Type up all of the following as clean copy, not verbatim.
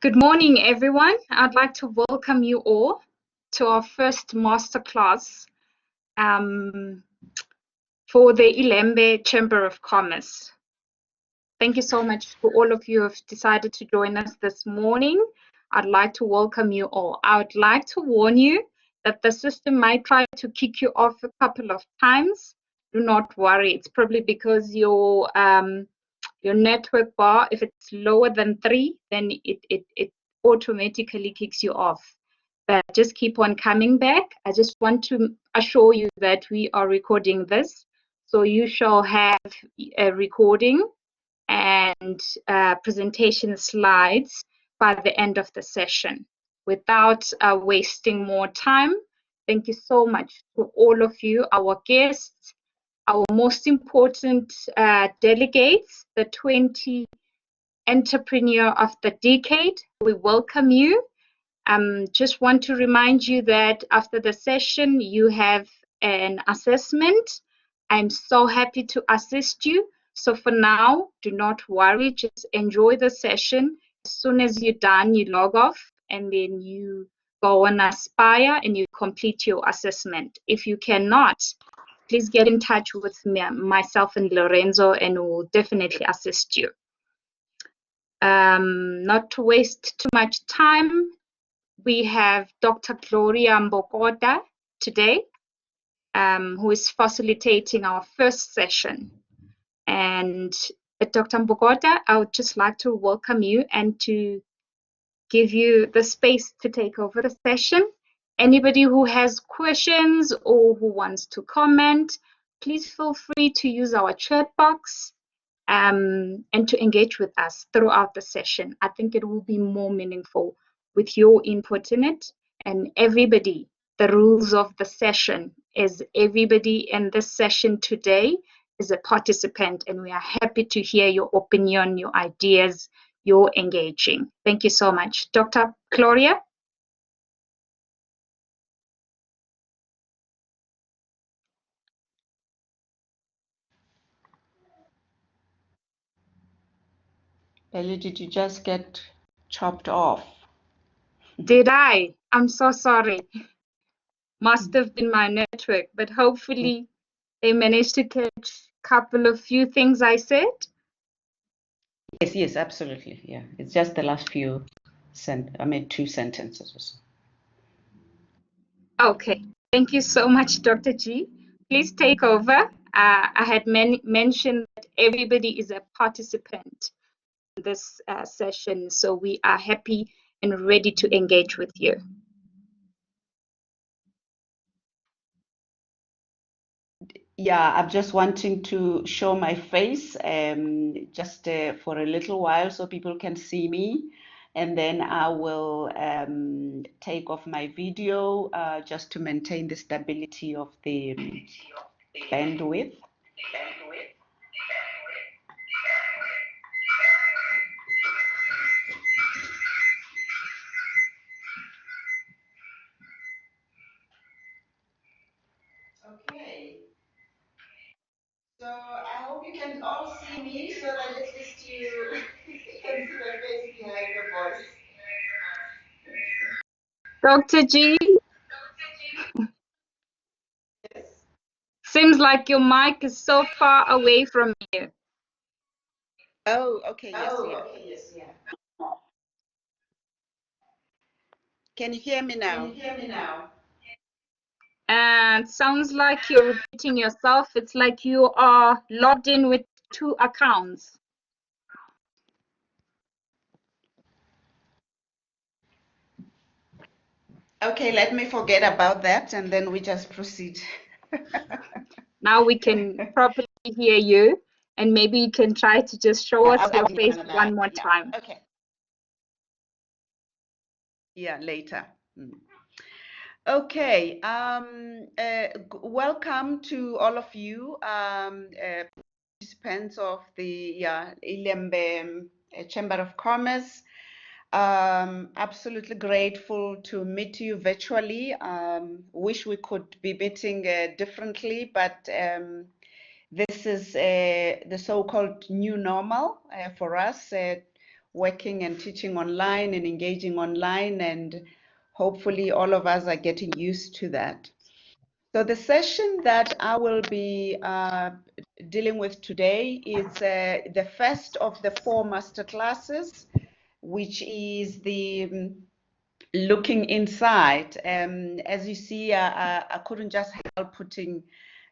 Good morning, everyone. I'd like to welcome you all to our first masterclass for the Ilembe Chamber of Commerce. Thank you so much for all of you who have decided to join us this morning. I'd like to welcome you all. I would like to warn you that the system might try to kick you off a couple of times. Do not worry. It's probably because your network bar, if it's lower than 3, then it automatically kicks you off. But just keep on coming back. I just want to assure you that we are recording this. So you shall have a recording and presentation slides by the end of the session. Without wasting more time, thank you so much to all of you, our guests, our most important delegates, the 20 Entrepreneur of the Decade. We welcome you. Just want to remind you that after the session, you have an assessment. I'm so happy to assist you. So for now, do not worry, just enjoy the session. As soon as you're done, you log off and then you go on Aspire and you complete your assessment. If you cannot, please get in touch with me, myself and Lorenzo, and we'll definitely assist you. Not to waste too much time, we have Dr. Gloria Mbokota today, who is facilitating our first session. And Dr. Mbokota, I would just like to welcome you and to give you the space to take over the session. Anybody who has questions or who wants to comment, please feel free to use our chat box and to engage with us throughout the session. I think it will be more meaningful with your input in it. And everybody, the rules of the session is everybody in this session today is a participant, and we are happy to hear your opinion, your ideas, your engaging. Thank you so much. Dr. Gloria? Ellie, did you just get chopped off? Did I? I'm so sorry. Must have been my network, but hopefully they managed to catch a couple of few things I said. Yes, absolutely. Yeah, it's just the last few 2 sentences or so. Okay, thank you so much, Dr. G. Please take over. I had mentioned that everybody is a participant in this session, so we are happy and ready to engage with you. Yeah, I'm just wanting to show my face just for a little while so people can see me. And then I will take off my video just to maintain the stability of the bandwidth. Okay. So I hope you can all see me so that at least you can see the face behind the voice. Dr. G, Yes. seems like your mic is so far away from you. Oh, okay. Yes, yeah. Can you hear me now? And sounds like you're repeating yourself. It's like you are logged in with 2 accounts. Okay, let me forget about that and then we just proceed. Now we can properly hear you, and maybe you can try to just show us your face one more time. Okay. Yeah, later. Okay. Welcome to all of you, participants of the Ilembe Chamber of Commerce. Absolutely grateful to meet you virtually. Wish we could be meeting differently, but this is the so-called new normal for us. working and teaching online and engaging online, and hopefully all of us are getting used to that. So the session that I will be dealing with today is the first of the 4 masterclasses, which is the looking inside. As you see, I couldn't just help putting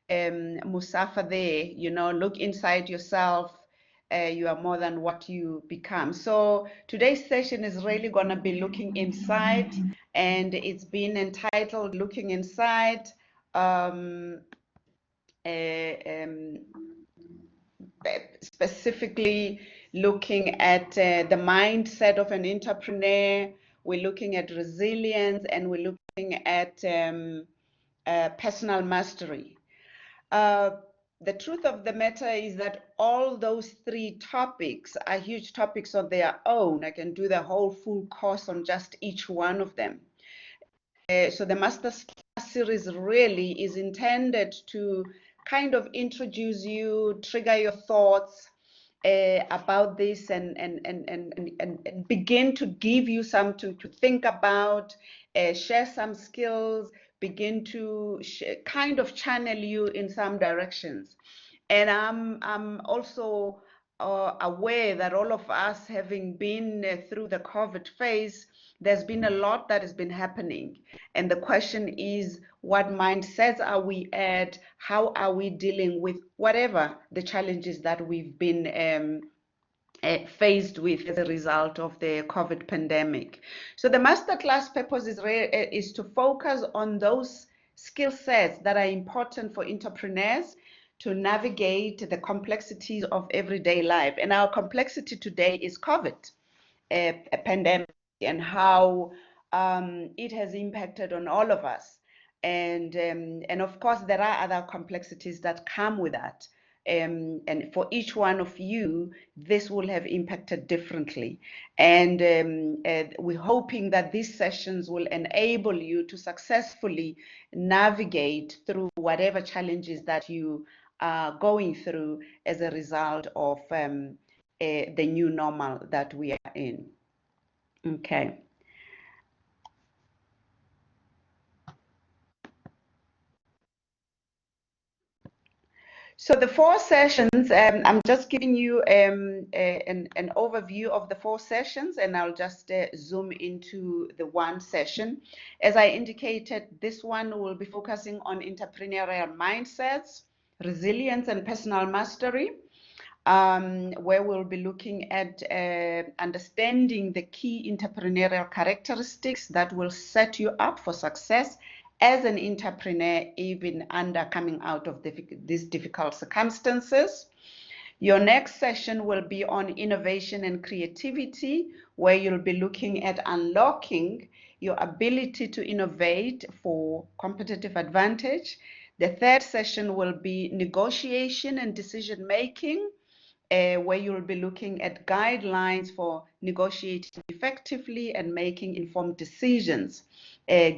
Musafa there, you know, look inside yourself. You are more than what you become. So today's session is really going to be looking inside, and it's been entitled Looking Inside. Specifically looking at the mindset of an entrepreneur. We're looking at resilience, and we're looking at personal mastery. The truth of the matter is that all those 3 topics are huge topics on their own. I can do the whole full course on just each one of them. So the Masterclass series really is intended to kind of introduce you, trigger your thoughts about this, and begin to give you something to think about, share some skills, begin to kind of channel you in some directions. And I'm also aware that all of us, having been through the COVID phase, there's been a lot that has been happening. And the question is, what mindsets are we at? How are we dealing with whatever the challenges that we've been faced with as a result of the COVID pandemic? So the masterclass purpose is to focus on those skill sets that are important for entrepreneurs to navigate the complexities of everyday life. And our complexity today is COVID, a pandemic, and how it has impacted on all of us. And of course, there are other complexities that come with that. And for each one of you, this will have impacted differently. And we're hoping that these sessions will enable you to successfully navigate through whatever challenges that you are going through as a result of the new normal that we are in. Okay. So the 4 sessions, I'm just giving you an overview of the 4 sessions, and I'll just zoom into the 1 session. As I indicated, this one will be focusing on entrepreneurial mindsets, resilience, and personal mastery, where we'll be looking at understanding the key entrepreneurial characteristics that will set you up for success as an entrepreneur, even under coming out of these difficult circumstances. Your next session will be on innovation and creativity, where you'll be looking at unlocking your ability to innovate for competitive advantage. The third session will be negotiation and decision making, where you'll be looking at guidelines for negotiating effectively and making informed decisions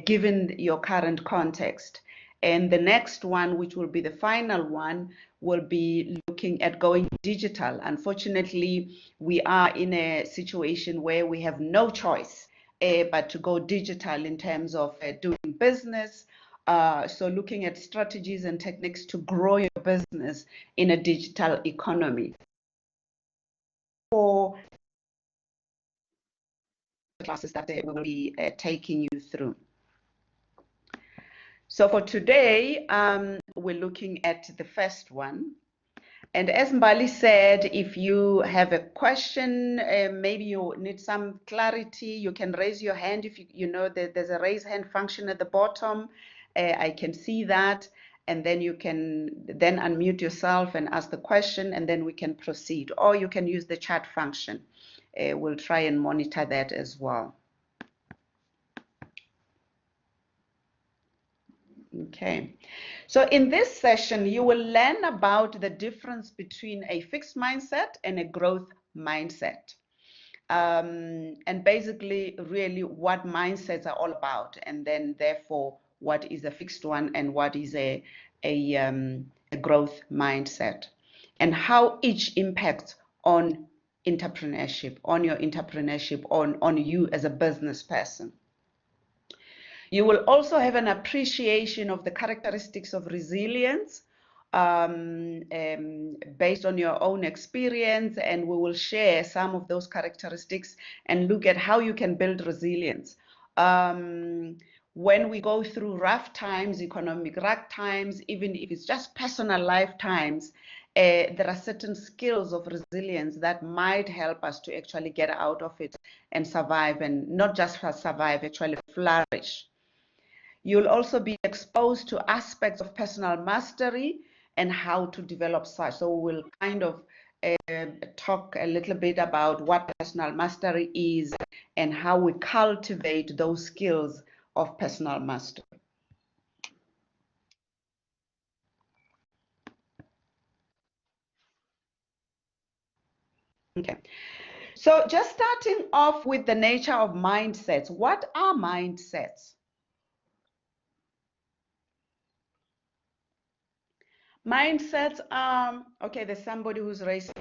given your current context. And the next one, which will be the final one, will be looking at going digital. Unfortunately, we are in a situation where we have no choice but to go digital in terms of doing business. So looking at strategies and techniques to grow your business in a digital economy. For classes that we will be taking you through. So for today, we're looking at the first one. And as Mbali said, if you have a question, maybe you need some clarity, you can raise your hand. If you know that there's a raise hand function at the bottom, I can see that. And then you can then unmute yourself and ask the question, and then we can proceed. Or you can use the chat function. We'll try and monitor that as well. Okay, so in this session, you will learn about the difference between a fixed mindset and a growth mindset. And basically, really what mindsets are all about, and then therefore, what is a fixed one and what is a growth mindset, and how each impacts on entrepreneurship, on you as a business person. You will also have an appreciation of the characteristics of resilience based on your own experience, and we will share some of those characteristics and look at how you can build resilience. When we go through rough times, economic rough times, even if it's just personal life times, there are certain skills of resilience that might help us to actually get out of it and survive, and not just survive, actually flourish. You'll also be exposed to aspects of personal mastery and how to develop such. So we'll kind of talk a little bit about what personal mastery is and how we cultivate those skills of personal mastery. Okay, so just starting off with the nature of mindsets. What are mindsets? Mindsets are, okay, there's somebody who's raising.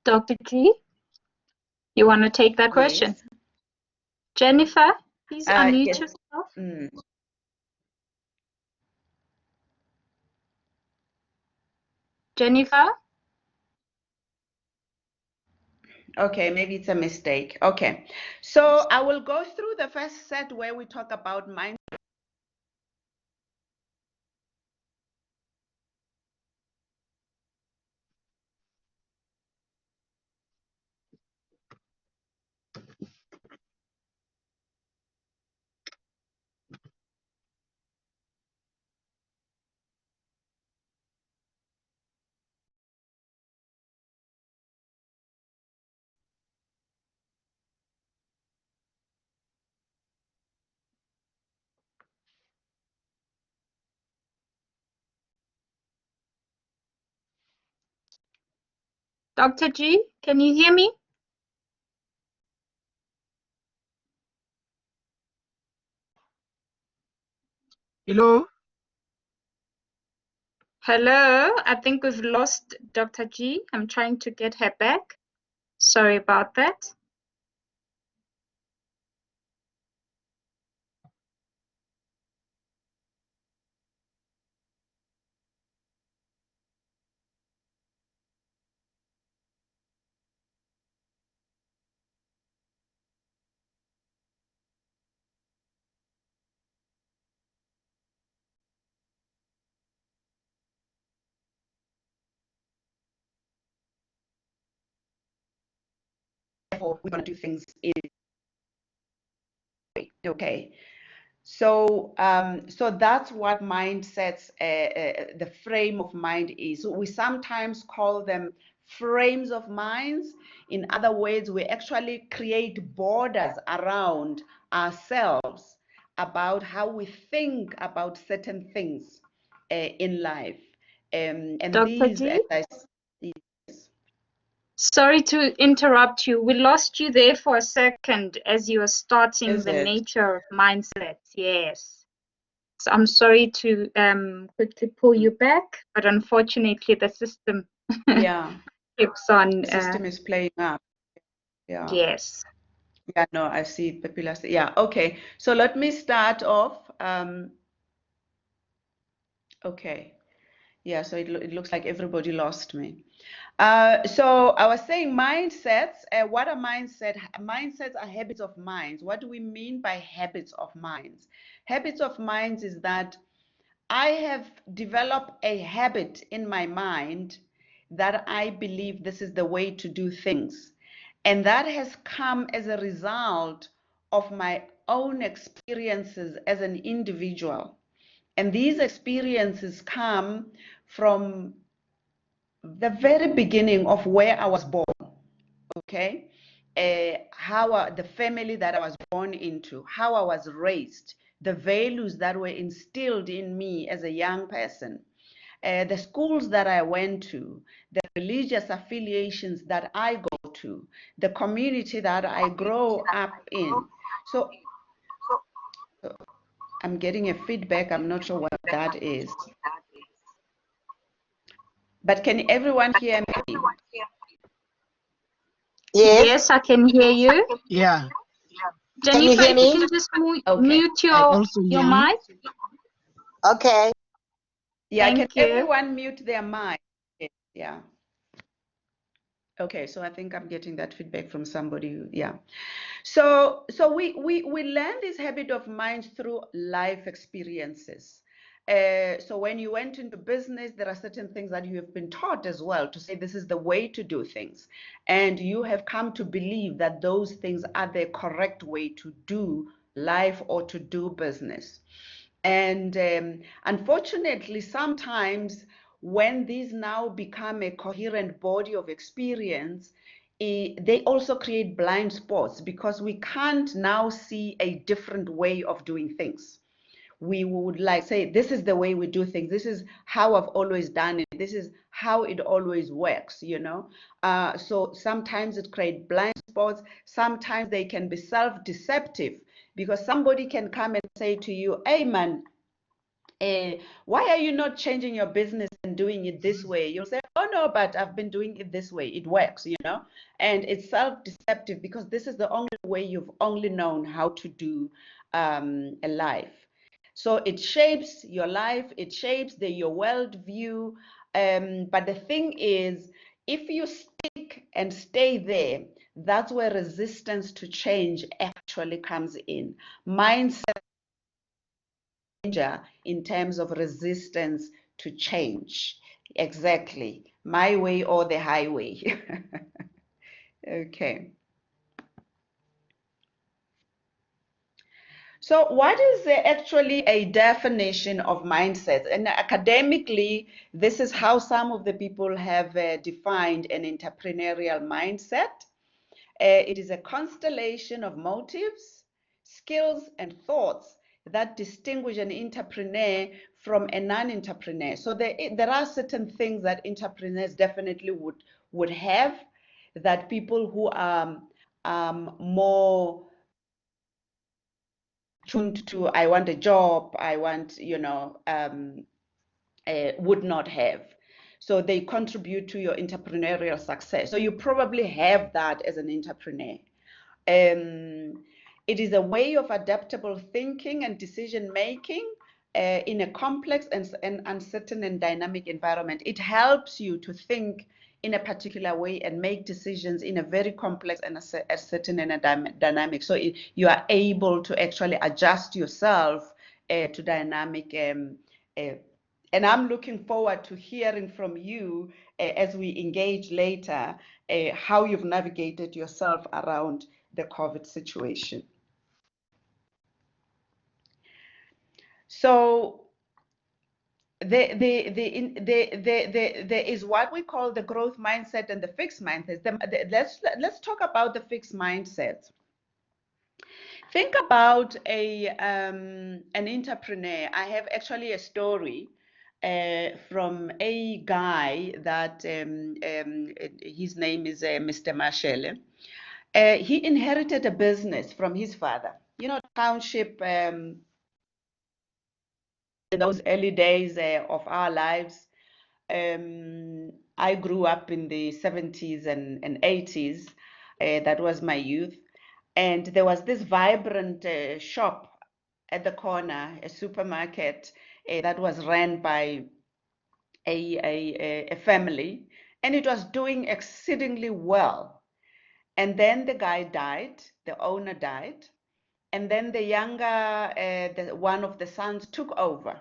Dr. G, you want to take that question? Yes. Jennifer, please unmute Yes. yourself. Jennifer? Okay, maybe it's a mistake. Okay, so I will go through the first set where we talk about mind. Dr. G, can you hear me? Hello? Hello, I think we've lost Dr. G. I'm trying to get her back. Sorry about that. Therefore, we're going to do things in a way. Okay. So, so that's what mindsets, the frame of mind is. We sometimes call them frames of minds. In other words, we actually create borders around ourselves about how we think about certain things in life. And Dr. these, G? yes. Sorry to interrupt you. We lost you there for a second as you were starting Is the it? nature of mindsets. Yes. So I'm sorry to quickly pull you back, but unfortunately the system Yeah, keeps on. the system is playing up. Yeah. Yes. Yeah, no, I see it. Popular. Yeah, okay. So let me start off. Okay. Yeah, so it looks like everybody lost me. So I was saying mindsets. What are mindset? Mindsets are habits of minds. What do we mean by habits of minds? Habits of minds is that I have developed a habit in my mind that I believe this is the way to do things. And that has come as a result of my own experiences as an individual. And these experiences come from the very beginning of where I was born, okay? The family that I was born into, how I was raised, the values that were instilled in me as a young person, the schools that I went to, the religious affiliations that I go to, the community that I grow up in. So I'm getting a feedback. I'm not sure what that is. But can everyone hear me? Yes. Yes, I can hear you. Yeah. Can you Jennifer, hear if you me? can just Okay. mute I your also hear you. mic. Okay. Yeah, Thank can you. everyone mute their mic? Yeah. Okay, so I think I'm getting that feedback from somebody. Yeah. So we learn this habit of mind through life experiences. So when you went into business, there are certain things that you have been taught as well to say this is the way to do things. And you have come to believe that those things are the correct way to do life or to do business. And unfortunately, sometimes when these now become a coherent body of experience, they also create blind spots because we can't now see a different way of doing things. We would like say, this is the way we do things. This is how I've always done it. This is how it always works, you know. So sometimes it creates blind spots. Sometimes they can be self-deceptive because somebody can come and say to you, hey man, why are you not changing your business and doing it this way? You'll say, oh no, but I've been doing it this way. It works, you know. And it's self-deceptive because this is the only way you've only known how to do a life. So it shapes your life, it shapes your worldview. But the thing is, if you stick and stay there, that's where resistance to change actually comes in. Mindset in terms of resistance to change. Exactly. My way or the highway. Okay. So what is actually a definition of mindset? And academically, this is how some of the people have defined an entrepreneurial mindset. It is a constellation of motives, skills, and thoughts that distinguish an entrepreneur from a non-entrepreneur. So there are certain things that entrepreneurs definitely would have that people who are more tuned to, I want a job, I want, you know, would not have. So they contribute to your entrepreneurial success. So you probably have that as an entrepreneur. It is a way of adaptable thinking and decision making in a complex and uncertain and dynamic environment. It helps you to think in a particular way and make decisions in a very complex and a certain and a dynamic. So you are able to actually adjust yourself to dynamic. And I'm looking forward to hearing from you as we engage later how you've navigated yourself around the COVID situation. So there is what we call the growth mindset and the fixed mindset. Let's talk about the fixed mindset. Think about an entrepreneur. I have actually a story from a guy that his name is Mr. Marshall. He inherited a business from his father. You know, township. In those early days of our lives, I grew up in the 70s and 80s. That was my youth. And there was this vibrant shop at the corner, a supermarket that was run by a family, and it was doing exceedingly well. And then the guy died, the owner died, and then the younger, one of the sons took over.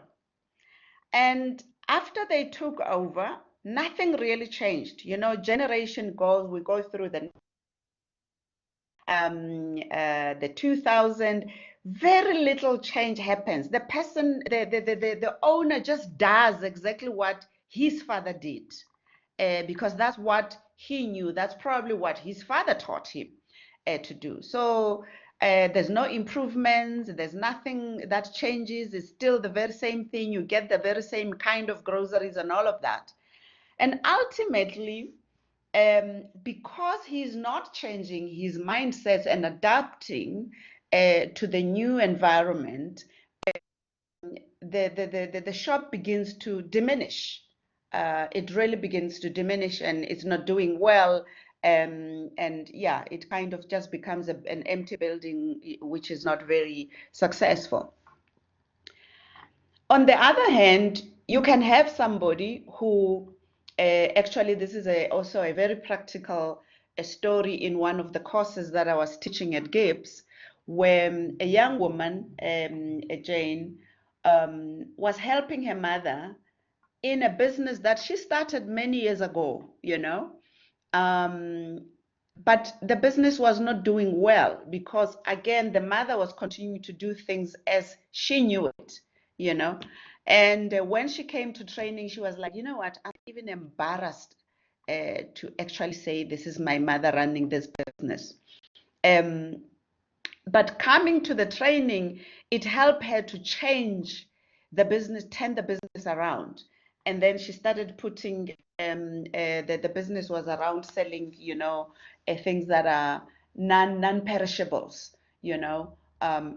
And after they took over, nothing really changed. You know, generation goes, we go through the 2000, very little change happens. The person, the owner just does exactly what his father did because that's what he knew. That's probably what his father taught him to do. So there's no improvements. There's nothing that changes. It's still the very same thing. You get the very same kind of groceries and all of that. And ultimately, because he's not changing his mindsets and adapting to the new environment, the shop begins to diminish. it really begins to diminish and it's not doing well. And yeah, it kind of just becomes an empty building, which is not very successful. On the other hand, you can have somebody who, actually, this is also a very practical story in one of the courses that I was teaching at GIBS, where a young woman, Jane, was helping her mother in a business that she started many years ago, you know. But the business was not doing well because, again, the mother was continuing to do things as she knew it, you know. And when she came to training, she was like, you know what, I'm even embarrassed to actually say this is my mother running this business. But coming to the training, it helped her to change the business, turn the business around. And then she started putting, the business was around selling, you know, things that are non-perishables, you know,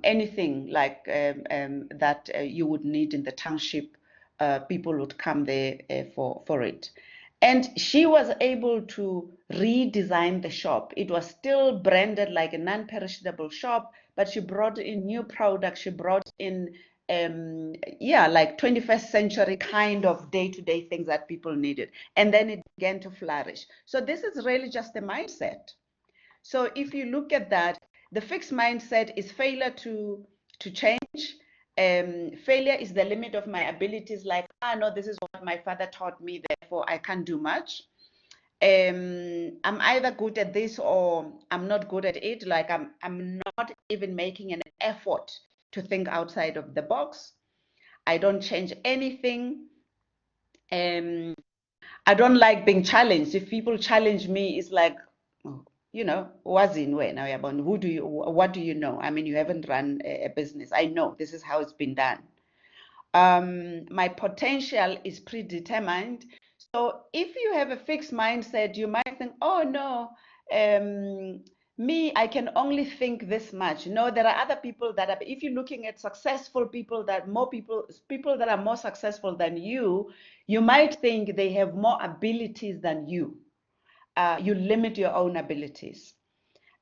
anything like that you would need in the township, people would come there for it. And she was able to redesign the shop. It was still branded like a non-perishable shop, but she brought in new products. She brought in, like 21st century kind of day-to-day things that people needed. And then it began to flourish. So this is really just a mindset. So if you look at that, the fixed mindset is failure to change. Failure is the limit of my abilities, like, no, this is what my father taught me, therefore I can't do much. I'm either good at this or I'm not good at it, like I'm not even making an effort to think outside of the box. I don't change anything. I don't like being challenged. If people challenge me, it's like, oh, you know, what's in where now? What do you know? I mean, you haven't run a business. I know this is how it's been done. My potential is predetermined. So if you have a fixed mindset, you might think, oh no, me, I can only think this much. No, there are other people that are, if you're looking at successful people, people that are more successful than you might think they have more abilities than you. You limit your own abilities.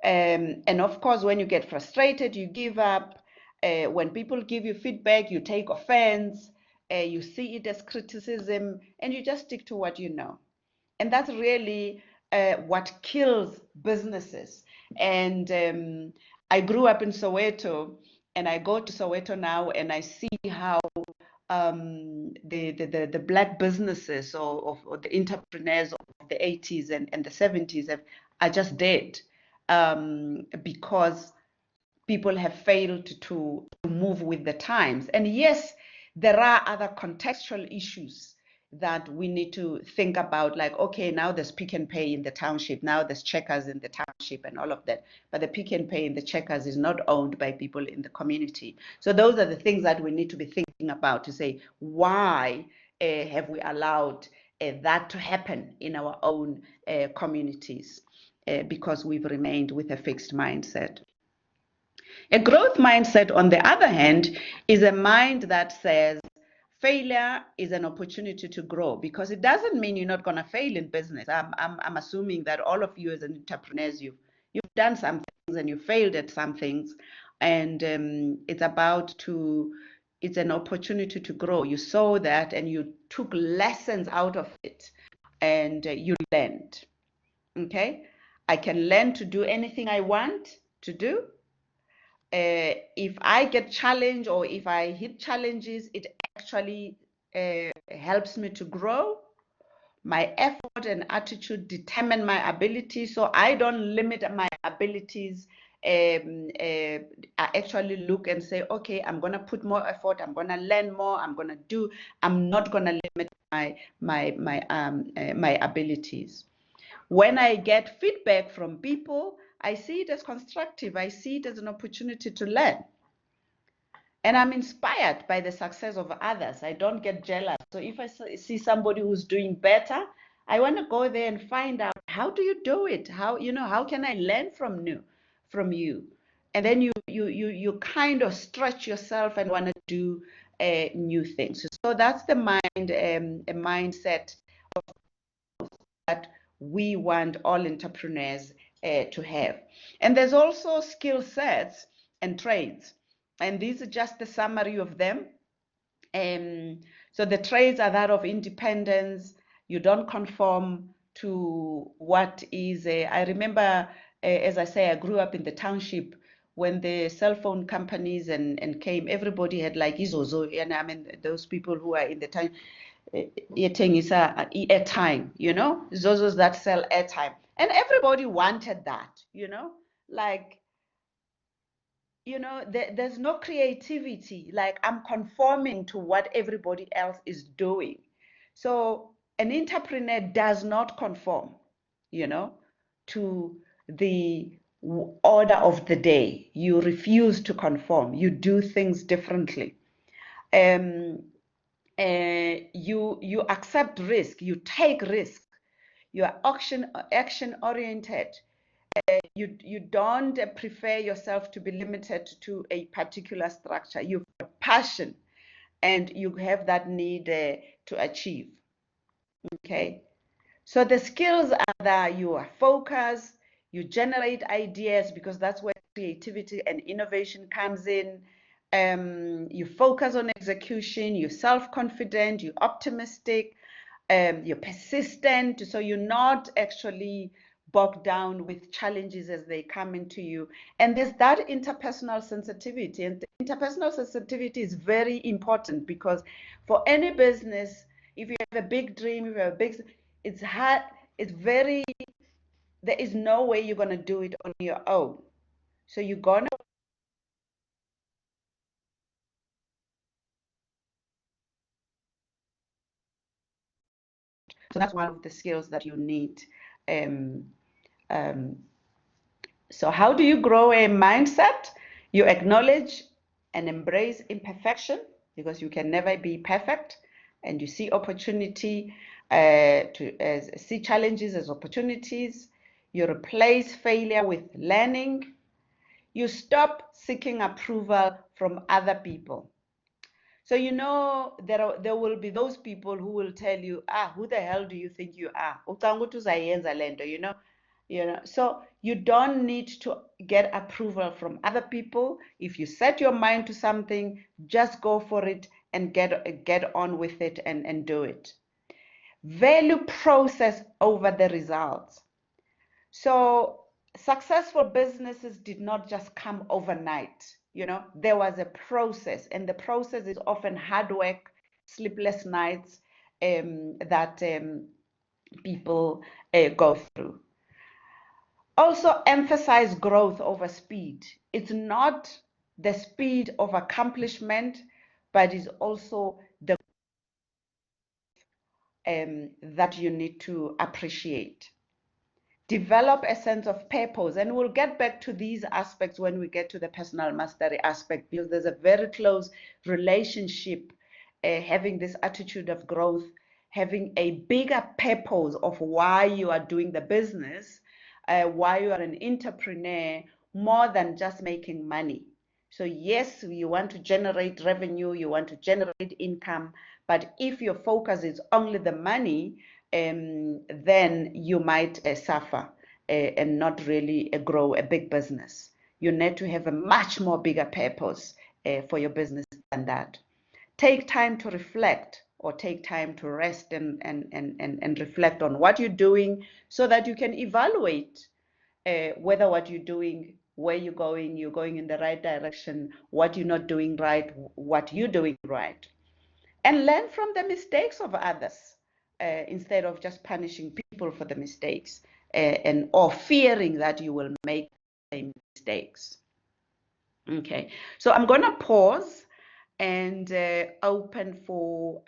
And of course, when you get frustrated, you give up. When people give you feedback, you take offense. You see it as criticism, and you just stick to what you know. And that's really what kills businesses. And I grew up in Soweto, and I go to Soweto now, and I see how the black businesses or the entrepreneurs of the 80s and the 70s are just dead, because people have failed to move with the times. And yes, there are other contextual issues that we need to think about, like, okay, now there's Pick n Pay in the township, now there's Checkers in the township and all of that. But the Pick n Pay and the Checkers is not owned by people in the community. So those are the things that we need to be thinking about, to say, why have we allowed that to happen in our own communities? Because we've remained with a fixed mindset. A growth mindset, on the other hand, is a mind that says failure is an opportunity to grow, because it doesn't mean you're not going to fail in business. I'm assuming that all of you as entrepreneurs, you've done some things and you failed at some things, and it's an opportunity to grow. You saw that and you took lessons out of it, and you learned. Okay, I can learn to do anything I want to do. If I get challenged or if I hit challenges, it actually helps me to grow. My effort and attitude determine my ability, so I don't limit my abilities. I actually look and say, okay, I'm going to put more effort, I'm going to learn more, I'm not going to limit my abilities. When I get feedback from people, I see it as constructive. I see it as an opportunity to learn. And I'm inspired by the success of others. I don't get jealous. So if I see somebody who's doing better, I want to go there and find out, how do you do it? How can I learn from you? And then you kind of stretch yourself and want to do new things. So that's the mindset we want all entrepreneurs to have. And there's also skill sets and trades. And these are just the summary of them. So the trades are that of independence. You don't conform to what is. I remember, as I say, I grew up in the township when the cell phone companies and came. Everybody had like izozo, and I mean those people who are in the town eating is airtime, you know, zozos that sell airtime, and everybody wanted that, you know, like, you know, there's no creativity. Like, I'm conforming to what everybody else is doing. So an entrepreneur does not conform, you know, to the order of the day. You refuse to conform. You do things differently. You accept risk. You take risk. You are action oriented. You don't prefer yourself to be limited to a particular structure. You've got passion and you have that need to achieve. Okay, so the skills are that you are focused, you generate ideas, because that's where creativity and innovation comes in. You focus on execution, you're self-confident, you're optimistic, you're persistent, so you're not actually bogged down with challenges as they come into you. And there's that interpersonal sensitivity, and the interpersonal sensitivity is very important, because for any business, if you have a big dream, if you have a big, it's hard, it's very, there is no way you're going to do it on your own. So you're going to, so that's one of the skills that you need. So how do you grow a mindset? You acknowledge and embrace imperfection, because you can never be perfect, and you see opportunity to see challenges as opportunities. You replace failure with learning. You stop seeking approval from other people. So, you know, there will be those people who will tell you, who the hell do you think you are? You know, so you don't need to get approval from other people. If you set your mind to something, just go for it and get on with it and do it. Value process over the results. So successful businesses did not just come overnight. You know, there was a process, and the process is often hard work, sleepless nights that people go through. Also emphasize growth over speed. It's not the speed of accomplishment, but is also the that you need to appreciate. Develop a sense of purpose, and we'll get back to these aspects when we get to the personal mastery aspect, because there's a very close relationship, having this attitude of growth, having a bigger purpose of why you are doing the business, why you are an entrepreneur, more than just making money. So yes, you want to generate revenue, you want to generate income, but if your focus is only the money, then you might suffer and not really grow a big business. You need to have a much more bigger purpose for your business than that. Take time to reflect, or take time to rest and reflect on what you're doing, so that you can evaluate whether what you're doing, where you're going in the right direction, what you're not doing right, what you're doing right. And learn from the mistakes of others, instead of just punishing people for the mistakes or fearing that you will make the same mistakes. Okay, so I'm going to pause and open for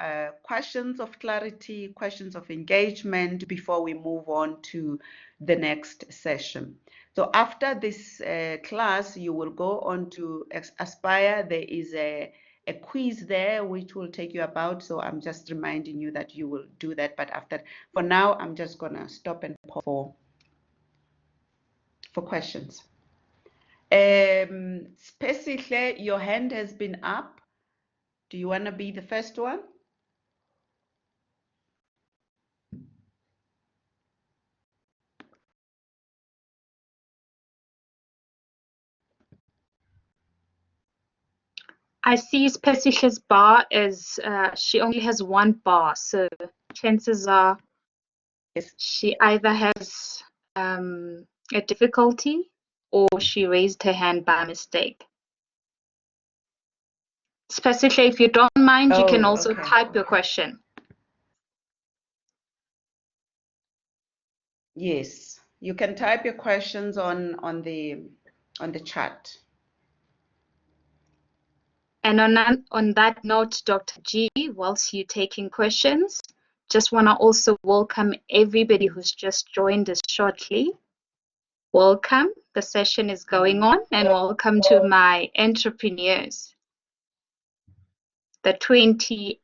questions of clarity, questions of engagement before we move on to the next session. So after this class, you will go on to Aspire. There is a quiz there which will take you about. So I'm just reminding you that you will do that. But after, for now, I'm just going to stop and pause for questions. Specifically, your hand has been up. Do you want to be the first one? I see Spesisha's bar is she only has one bar, so chances are Yes. she either has a difficulty or she raised her hand by mistake. Spesisha, if you don't mind, you can also type your question. Yes, you can type your questions on the chat. And on that note, Dr. G, whilst you're taking questions, just want to also welcome everybody who's just joined us shortly. Welcome. The session is going on, and welcome to my entrepreneurs. The 20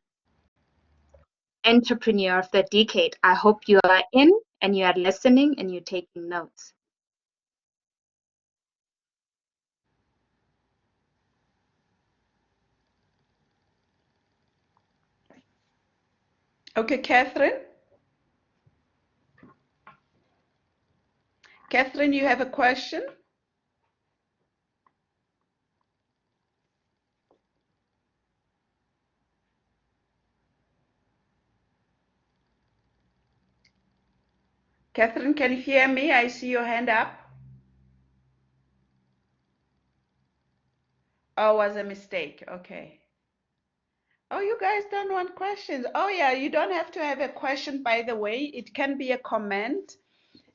entrepreneur of the decade. I hope you are in and you are listening and you're taking notes. Okay, Catherine. Catherine, you have a question? Catherine, can you hear me? I see your hand up. Oh, was a mistake. Okay. Oh, you guys don't want questions. Oh, yeah, you don't have to have a question, by the way. It can be a comment,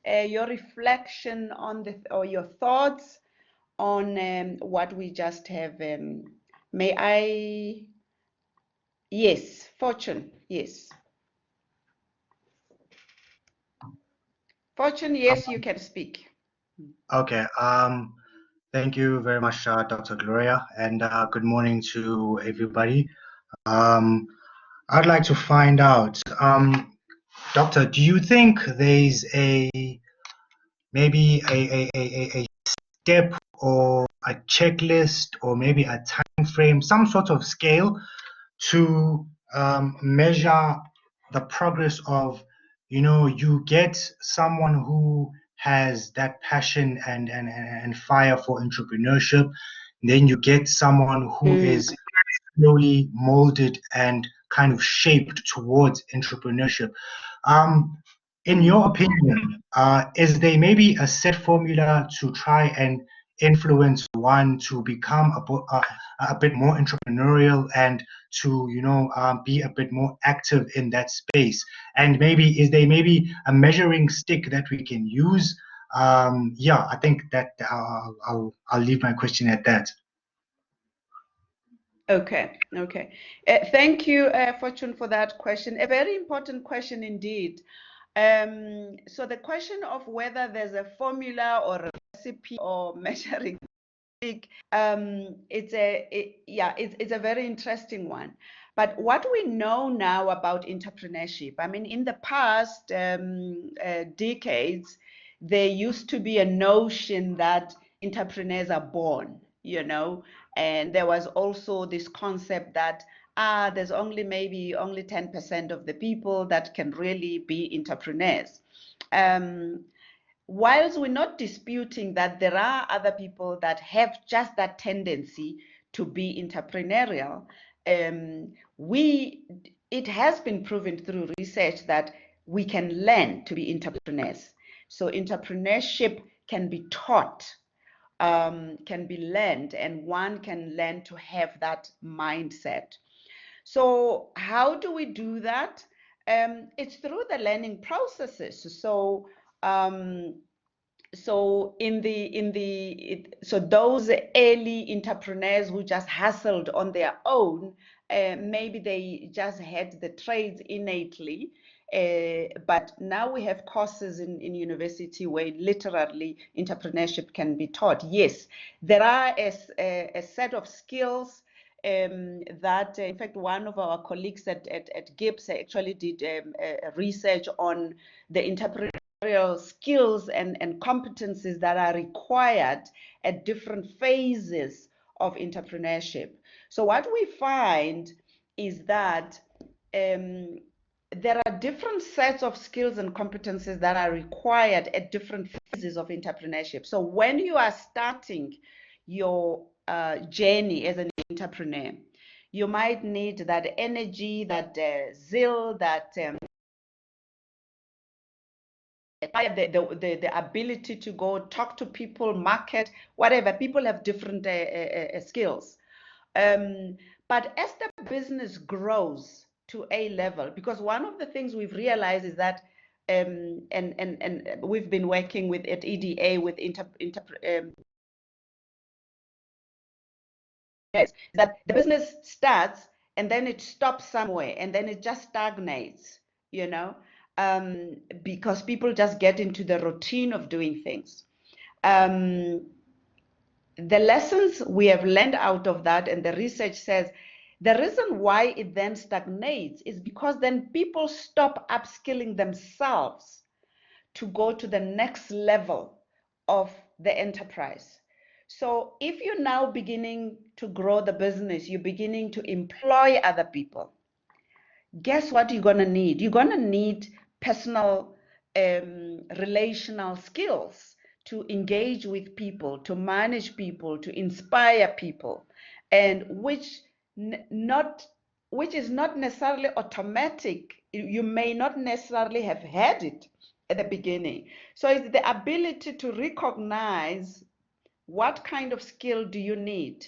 your reflection on or your thoughts on what we just have. May I? Yes, Fortune, yes. Fortune, yes, you can speak. Okay. Thank you very much, Dr. Gloria, and good morning to everybody. I'd like to find out, Doctor, do you think there's maybe a step or a checklist or maybe a time frame, some sort of scale to measure the progress of, you get someone who has that passion and fire for entrepreneurship, then you get someone who is slowly molded and kind of shaped towards entrepreneurship. In your opinion, is there maybe a set formula to try and influence one to become a bit more entrepreneurial and to be a bit more active in that space? And maybe is there maybe a measuring stick that we can use? Yeah, I think that I'll leave my question at that. Okay, okay. Thank you, Fortune, for that question. A very important question indeed. So the question of whether there's a formula or a recipe or measuring stick, it's a very interesting one. But what we know now about entrepreneurship, I mean, in the past decades, there used to be a notion that entrepreneurs are born, and there was also this concept that there's only 10% of the people that can really be entrepreneurs. Whilst we're not disputing that there are other people that have just that tendency to be entrepreneurial, it has been proven through research that we can learn to be entrepreneurs. So entrepreneurship can be taught, can be learned, and one can learn to have that mindset. So how do we do that? It's through the learning processes. So those early entrepreneurs who just hustled on their own, maybe they just had the trades innately, but now we have courses in university where literally entrepreneurship can be taught. Yes, there are a set of skills that, in fact, one of our colleagues at GIBS actually did research on the entrepreneurial skills and competencies that are required at different phases of entrepreneurship. So what we find is that there are different sets of skills and competencies that are required at different phases of entrepreneurship. So when you are starting your journey as an entrepreneur. You might need that energy, that zeal, that the ability to go talk to people, market, whatever. People have different skills. But as the business grows to a level, because one of the things we've realized is that, and we've been working with at EDA with that the business starts and then it stops somewhere and then it just stagnates, you know, because people just get into the routine of doing things. The lessons we have learned out of that, and the research says the reason why it then stagnates is because then people stop upskilling themselves to go to the next level of the enterprise. So if you're now beginning to grow the business, you're beginning to employ other people, guess what you're going to need? You're going to need personal relational skills to engage with people, to manage people, to inspire people, and which is not necessarily automatic. You may not necessarily have had it at the beginning. So it's the ability to recognize what kind of skill do you need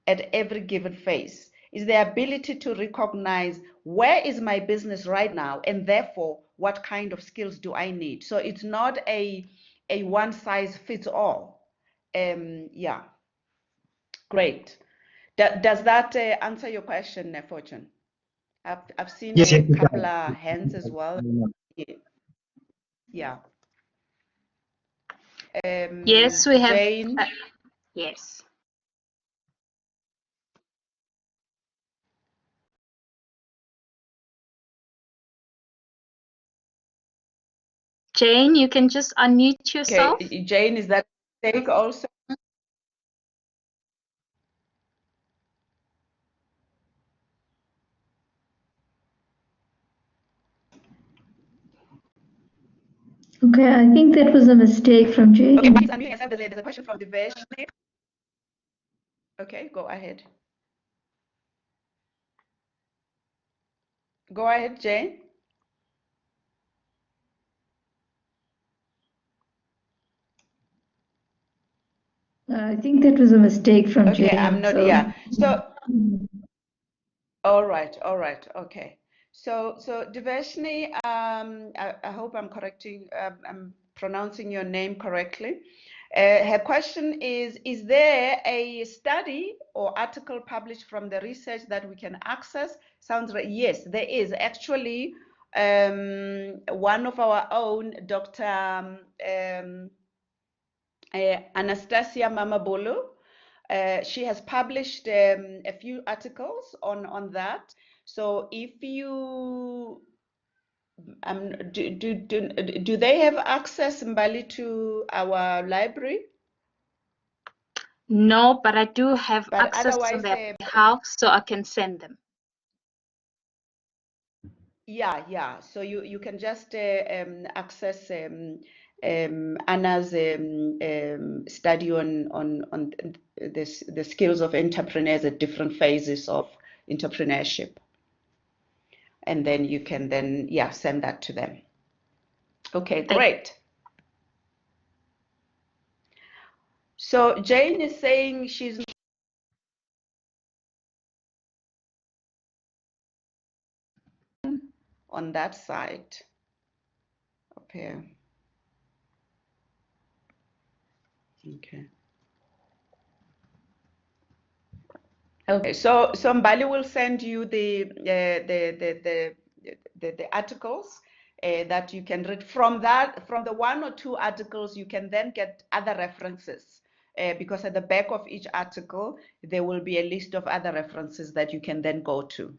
at every given phase. Is the ability to recognize where is my business right now, and therefore what kind of skills do I need. So it's not a one size fits all. Yeah, great. Does that answer your question, Fortune? I've seen Yes, a yes, it couple does. of hands as well. Yeah. Yes, we have. Jane. Yes. Jane, you can just unmute yourself. Okay, Jane, is that take also? Okay, I think that was a mistake from Jane. Okay, please unmute yourself. There's a question from Divesh. Okay, go ahead. Go ahead, Jane. I think that was a mistake from Okay, Jane. I'm not, so. yeah. So, all right, okay. So Diveshni, I hope I'm I'm pronouncing your name correctly. Her question is there a study or article published from the research that we can access? Sounds right. Yes, there is actually one of our own, Dr. Anastasia Mamabolo. She has published a few articles on that. So if you do they have access, Mbali, to our library? No, but I do have But access to otherwise, their behalf, so I can send them. yeah. So you can just access Anna's study on the skills of entrepreneurs at different phases of entrepreneurship, and then you can send that to them. Okay, great. So Jane is saying she's on that side up here. Okay. Okay, so Mbali will send you the articles that you can read. From the one or two articles, you can then get other references because at the back of each article there will be a list of other references that you can then go to.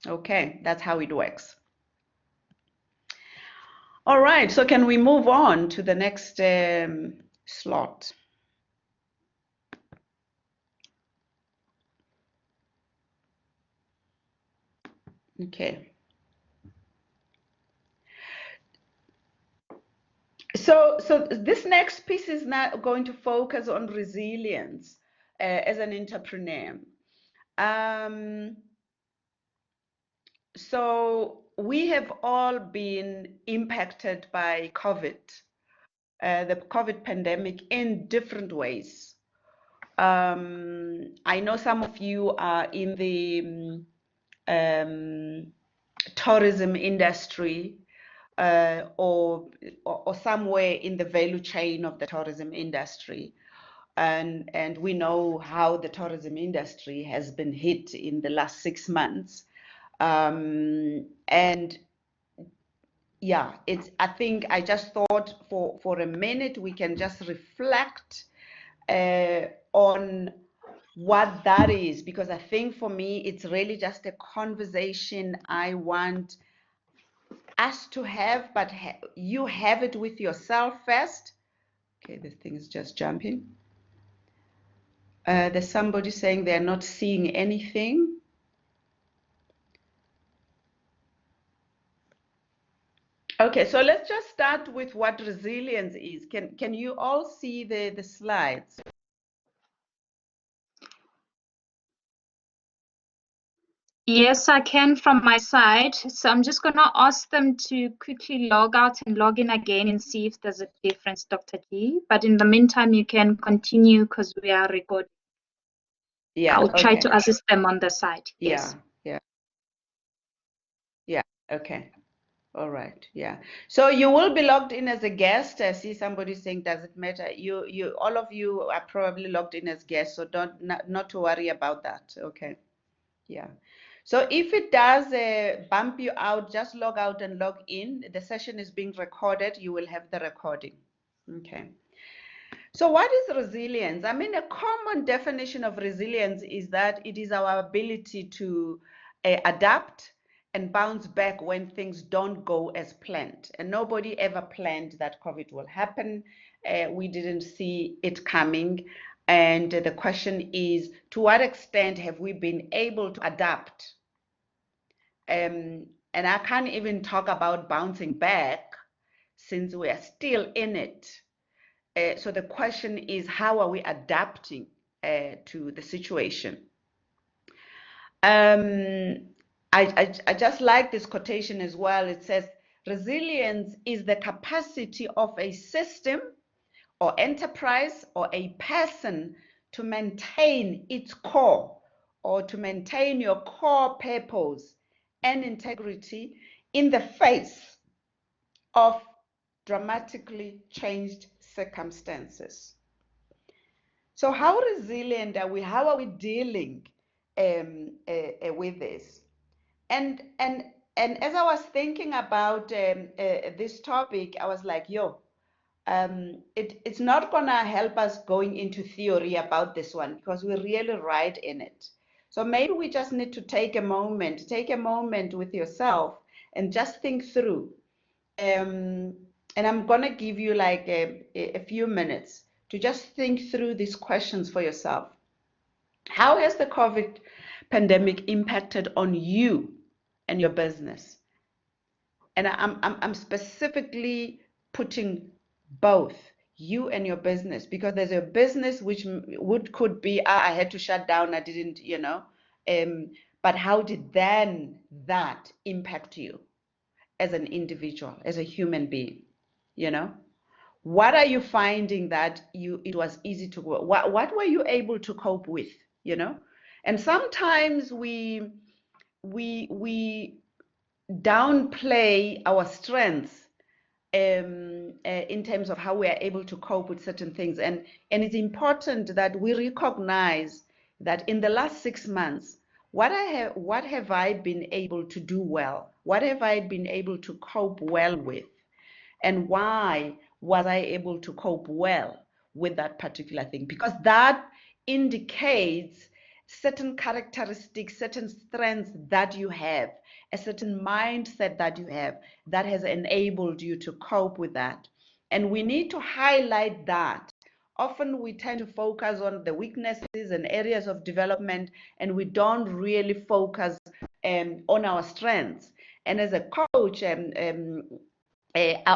Okay, that's how it works. All right, so can we move on to the next slot? Okay. So this next piece is now going to focus on resilience. as an entrepreneur. So we have all been impacted by COVID, the COVID pandemic, in different ways. I know some of you are in the tourism industry, or somewhere in the value chain of the tourism industry. And we know how the tourism industry has been hit in the last 6 months. And yeah, I think I just thought for a minute we can just reflect on what that is, because I think for me it's really just a conversation I want us to have, but you have it with yourself first. Okay, this thing is just jumping. There's somebody saying they're not seeing anything. Okay, so let's just start with what resilience is. Can you all see the slides? Yes, I can from my side. So I'm just going to ask them to quickly log out and log in again and see if there's a difference, Dr. G. But in the meantime, you can continue because we are recording. Yeah, I'll try okay. to assist them on the side. Yes. Yeah, okay. All right, yeah. So you will be logged in as a guest. I see somebody saying, does it matter? All of you are probably logged in as guests, so not to worry about that. Okay, yeah. So if it does bump you out, just log out and log in. The session is being recorded. You will have the recording. Okay. So what is resilience? I mean, a common definition of resilience is that it is our ability to adapt and bounce back when things don't go as planned. And nobody ever planned that COVID will happen. We didn't see it coming. And the question is, to what extent have we been able to adapt? And I can't even talk about bouncing back since we are still in it. So the question is, how are we adapting to the situation? I just like this quotation as well. It says, resilience is the capacity of a system or enterprise or a person to maintain its core, or to maintain your core purpose and integrity in the face of dramatically changed circumstances. So how resilient are we? How are we dealing with this? And as I was thinking about this topic, I was like, it's not gonna help us going into theory about this one, because we're really right in it. So maybe we just need to take a moment with yourself and just think through. And I'm gonna give you like a few minutes to just think through these questions for yourself. How has the COVID pandemic impacted on you and your business? And I'm specifically putting both you and your business, because there's a business which could be, I had to shut down, I didn't, but how did then that impact you as an individual, as a human being? What are you finding that it was easy to go? What were you able to cope with? And sometimes we downplay our strengths in terms of how we are able to cope with certain things, and it's important that we recognize that in the last 6 months, what have I been able to do well? What have I been able to cope well with? And why was I able to cope well with that particular thing? Because that indicates certain characteristics, certain strengths that you have, a certain mindset that you have that has enabled you to cope with that. And we need to highlight that. Often we tend to focus on the weaknesses and areas of development, and we don't really focus on our strengths. And as a coach, I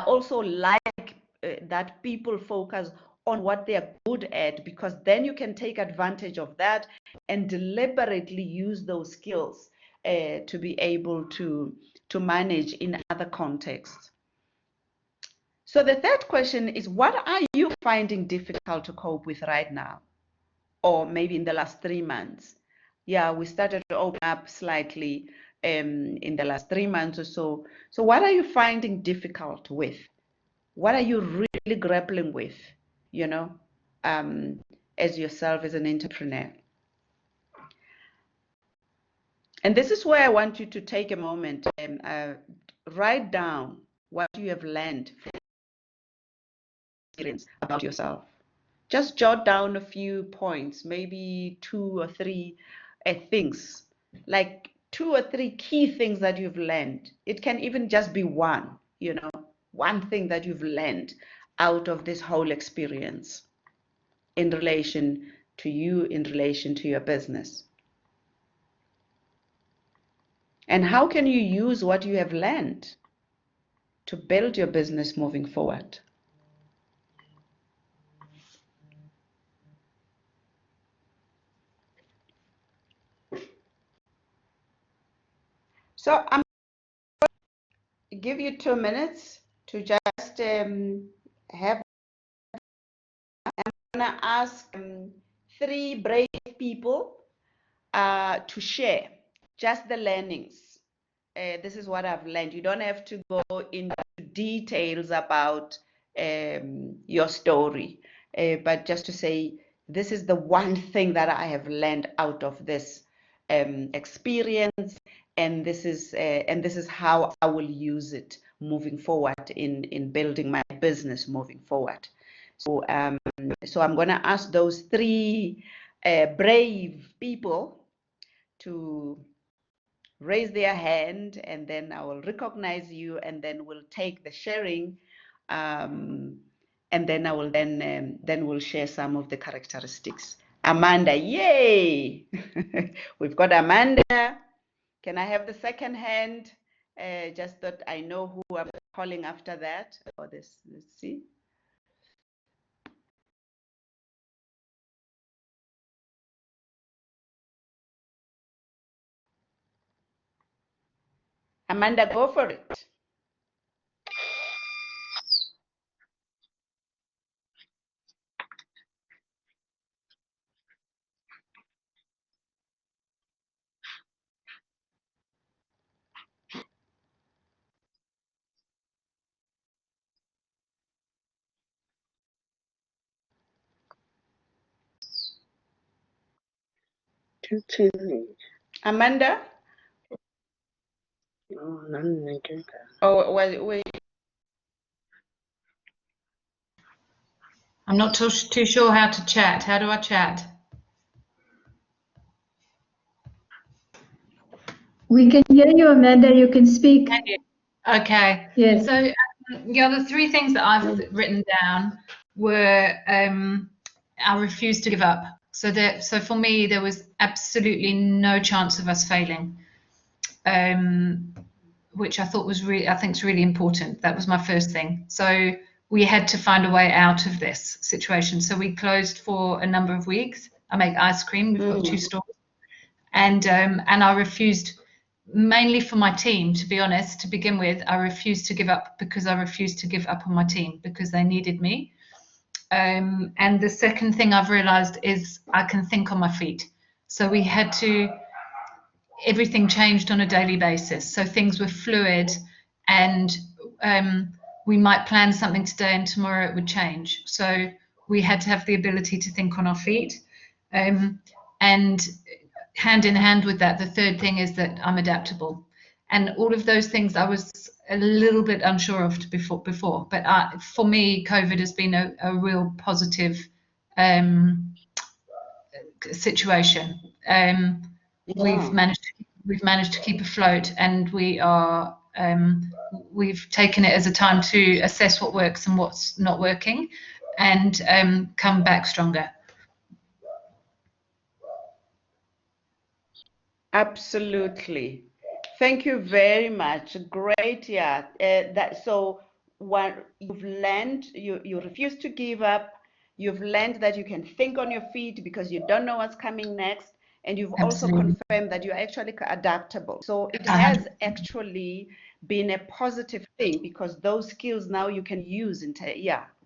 also like that people focus on what they are good at, because then you can take advantage of that and deliberately use those skills to be able to manage in other contexts. So the third question is, what are you finding difficult to cope with right now? Or maybe in the last 3 months? Yeah, we started to open up slightly in the last 3 months or so. So what are you finding difficult with? What are you really grappling with, you know, as yourself as an entrepreneur? And this is where I want you to take a moment and write down what you have learned from experience about yourself. Just jot down a few points, maybe 2 or 3 things, like 2 or 3 key things that you've learned. It can even just be one, you know, one thing that you've learned out of this whole experience in relation to you, in relation to your business. And how can you use what you have learned to build your business moving forward? So I'm going to give you 2 minutes to just have. I'm going to ask 3 brave people to share just the learnings. This is what I've learned. You don't have to go into details about your story, but just to say, this is the one thing that I have learned out of this experience, and this is how I will use it moving forward in building my business moving forward. So so I'm going to ask those 3 brave people to raise their hand, and then I will recognize you, and then we'll take the sharing, and then I will then we'll share some of the characteristics. Amanda, yay! We've got Amanda. Can I have the second hand? Just that I know who I'm calling after that. Oh, this, let's see. Amanda, go for it. Amanda? Oh, wait. I'm not too sure how to chat. How do I chat? We can hear you, Amanda. You can speak. Okay. Yes. So yeah, the 3 things that I've written down were I refuse to give up. So for me, there was absolutely no chance of us failing, which I thought was I think is really important. That was my first thing. So we had to find a way out of this situation. So we closed for a number of weeks. I make ice cream. We've got 2 stores, and I refused, mainly for my team, to be honest. To begin with, I refused to give up because I refused to give up on my team because they needed me. And the second thing I've realized is I can think on my feet. So we had to. Everything changed on a daily basis. So things were fluid, and we might plan something today and tomorrow it would change. So we had to have the ability to think on our feet. And hand in hand with that, the third thing is that I'm adaptable. And all of those things I was a little bit unsure of before. But for me, COVID has been a real positive situation. We've managed to keep afloat, and we've taken it as a time to assess what works and what's not working, and come back stronger. Absolutely. Thank you very much. Great. Yeah. So what you've learned, you refuse to give up. You've learned that you can think on your feet because you don't know what's coming next. And you've also Absolutely. confirmed that you're actually adaptable. So it 100%. has actually been a positive thing because those skills now you can use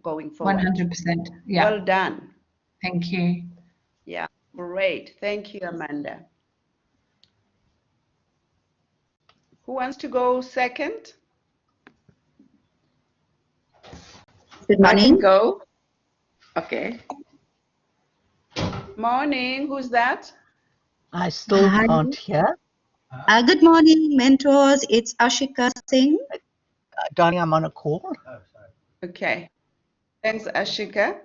going forward. 100%. Yeah. Well done. Thank you. Yeah, great. Thank you, Amanda. Who wants to go second? Good I can morning. go. Okay. Morning. Who's that? I still Hi. can't hear. Good morning, mentors. It's Ashika Singh. Darling, I'm on a call. Okay. Thanks, Ashika.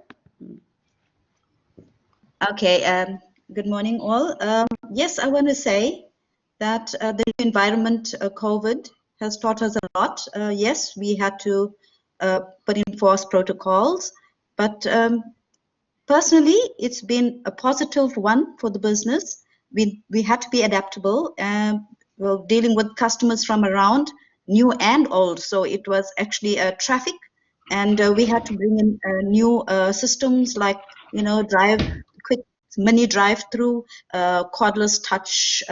Okay. Good morning, all. Yes, I want to say that the environment, COVID, has taught us a lot. Yes, we had to put in force protocols, but personally, it's been a positive one for the business. We had to be adaptable, well, dealing with customers from around, new and old. So it was actually traffic, and we had to bring in new systems like, quick mini drive-through, cordless touch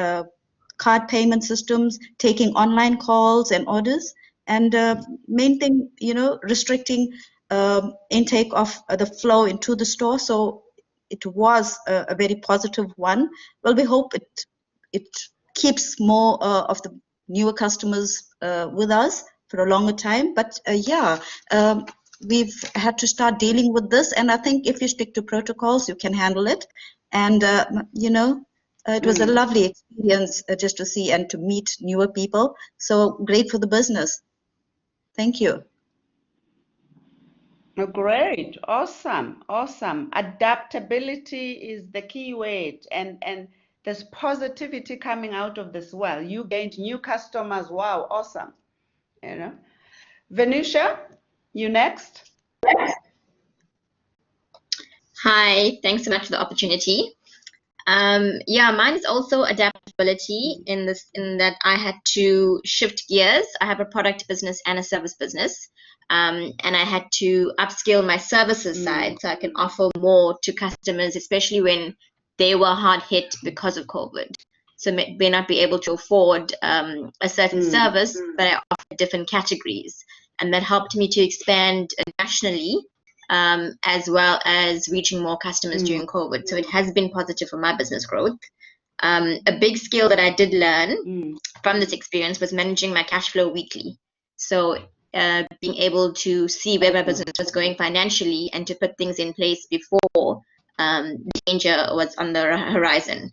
card payment systems, taking online calls and orders, and main thing, restricting intake of the flow into the store. So it was a very positive one. Well, we hope it keeps more of the newer customers with us for a longer time. But we've had to start dealing with this, and I think if you stick to protocols, you can handle it. And it was a lovely experience just to see and to meet newer people. So great for the business. Thank you. Oh, great. Awesome. Awesome. Adaptability is the key word. And there's positivity coming out of this. Well, you gained new customers. Wow. Awesome. Venetia, you next. Hi, thanks so much for the opportunity. Yeah, mine is also adaptability in that I had to shift gears. I have a product business and a service business, and I had to upskill my services side so I can offer more to customers, especially when they were hard hit because of COVID. So may not be able to afford a certain service, but I offer different categories, and that helped me to expand nationally. As well as reaching more customers during COVID. So it has been positive for my business growth. A big skill that I did learn from this experience was managing my cash flow weekly. So being able to see where my business was going financially and to put things in place before danger was on the horizon.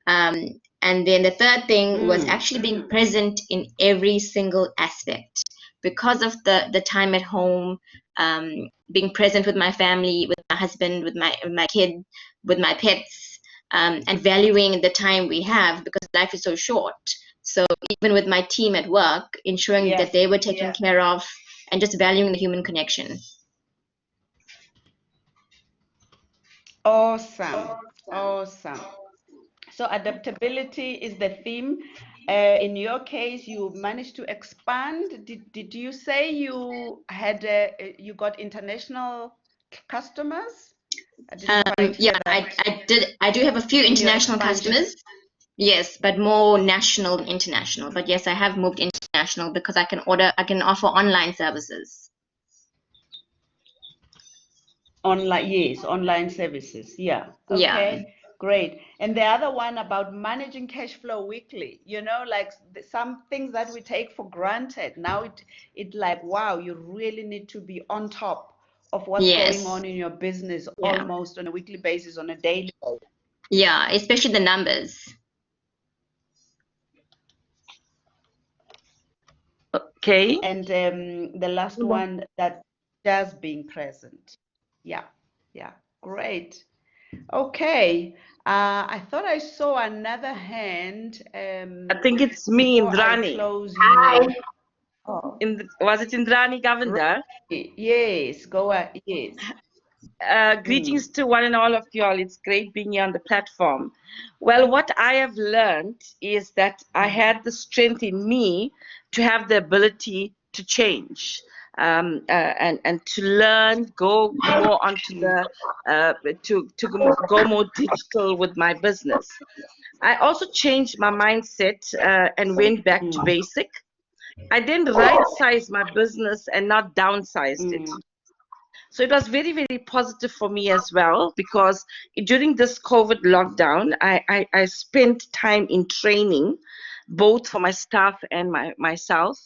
And then the third thing was actually being present in every single aspect. Because of the time at home, being present with my family, with my husband, with my kid, with my pets, and valuing the time we have because life is so short. So even with my team at work, ensuring that they were taken care of and just valuing the human connection. Awesome. Awesome. So adaptability is the theme. In your case, you managed to expand. Did you say you had you got international customers? I didn't quite hear that. I did. I do have a few international customers. Yes, but more national than international. But yes, I have moved international because I can offer online services. Online, yes, online services. Yeah. Okay. Yeah. Great. And the other one about managing cash flow weekly, like some things that we take for granted. Now it like, wow, you really need to be on top of what's going on in your business almost on a weekly basis, on a daily basis. Yeah, especially the numbers. Okay. And the last one, that just being present. Yeah. Yeah. Great. Okay. I thought I saw another hand. I think it's me, Indrani. Hi. Was it Indrani Govender? Yes, go ahead. Yes. Greetings to one and all of you all. It's great being here on the platform. Well, what I have learned is that I had the strength in me to have the ability to change and to learn, go more onto the go more digital with my business. I also changed my mindset and went back to basic. I then right-sized my business and not downsized it. So it was very, very positive for me as well, because during this COVID lockdown, I spent time in training, both for my staff and myself.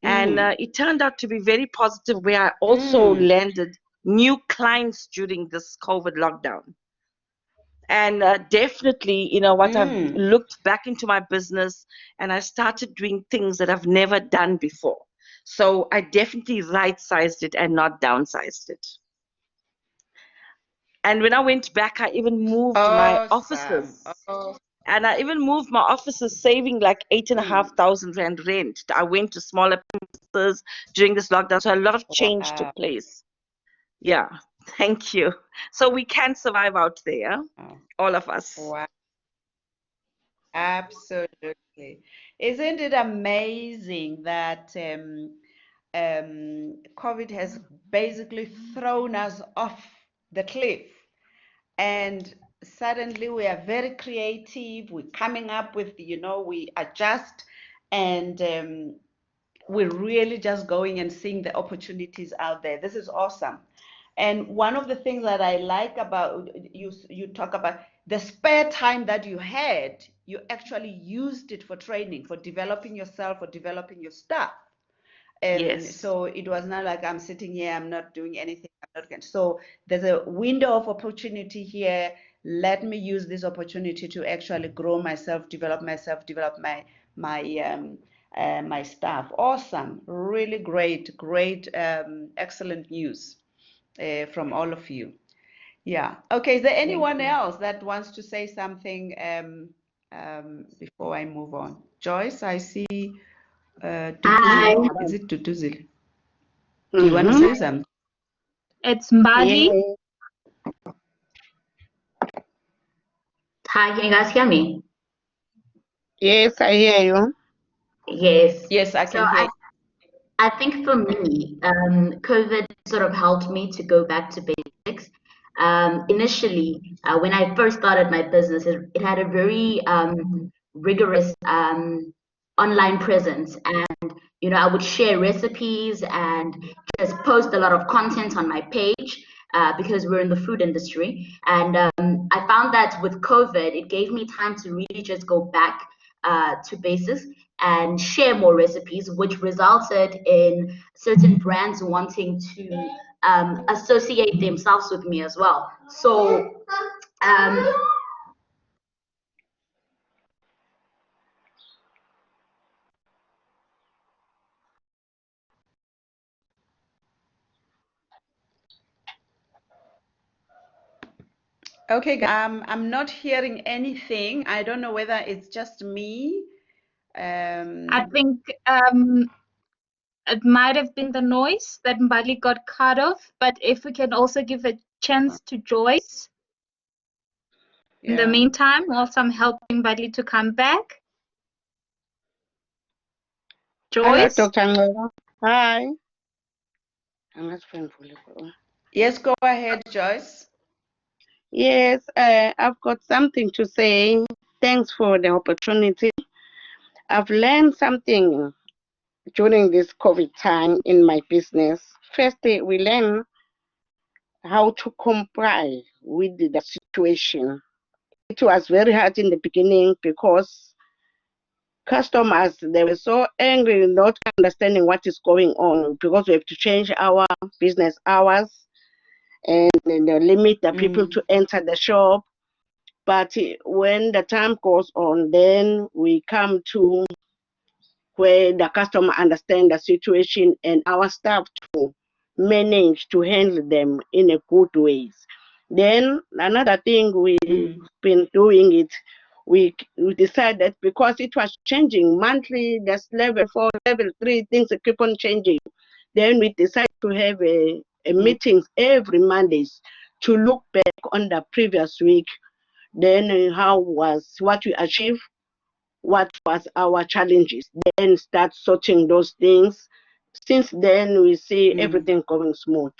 And it turned out to be very positive, where I also landed new clients during this COVID lockdown. And definitely, I've looked back into my business and I started doing things that I've never done before. So I definitely right-sized it and not downsized it. And when I went back, I even moved my offices. And I even moved my offices, saving like 8,500 Rand rent. I went to smaller places during this lockdown. So a lot of change took place. Yeah, thank you. So we can survive out there, all of us. Wow. Absolutely. Isn't it amazing that COVID has basically thrown us off the cliff, and suddenly we are very creative, we're coming up with, we adjust, and we're really just going and seeing the opportunities out there. This is awesome. And one of the things that I like about you talk about the spare time that you had, you actually used it for training, for developing yourself, for developing your staff. Yes. So it was not like I'm sitting here, I'm not doing anything. So there's a window of opportunity here. Let me use this opportunity to actually grow myself, develop my staff. Awesome, really great, excellent news from all of you. Yeah. Okay. Is there anyone else that wants to say something before I move on? Joyce, I see. Hi. Is it Tutuzile? Do you want to say something? It's Mbali. Hi, can you guys hear me? Yes, I hear you. Yes. Yes, I can hear you. I think for me, COVID sort of helped me to go back to basics. Initially, when I first started my business, it had a very rigorous online presence, and I would share recipes and just post a lot of content on my page because we're in the food industry. And I found that with COVID, it gave me time to really just go back to basics and share more recipes, which resulted in certain brands wanting to associate themselves with me as well. So Okay, I'm not hearing anything. I don't know whether it's just me. I think it might have been the noise that Mbali got cut off, but if we can also give a chance to Joyce in the meantime, whilst I'm helping Mbali to come back. Joyce? Hello, Dr. Ngolo. Hi. Yes, go ahead, Joyce. Yes, I've got something to say. Thanks for the opportunity. I've learned something during this COVID time in my business. Firstly, we learn how to comply with the situation. It was very hard in the beginning because customers, they were so angry, not understanding what is going on, because we have to change our business hours and limit the people to enter the shop. But when the time goes on, then we come to where the customer understand the situation and our staff to manage to handle them in a good ways. Then another thing we've been doing it, we decided, because it was changing monthly, there's level 4, level 3, things keep on changing. Then we decided to have a meetings every Mondays to look back on the previous week. Then how was what we achieved, what was our challenges, then start sorting those things since then we see everything going smooth.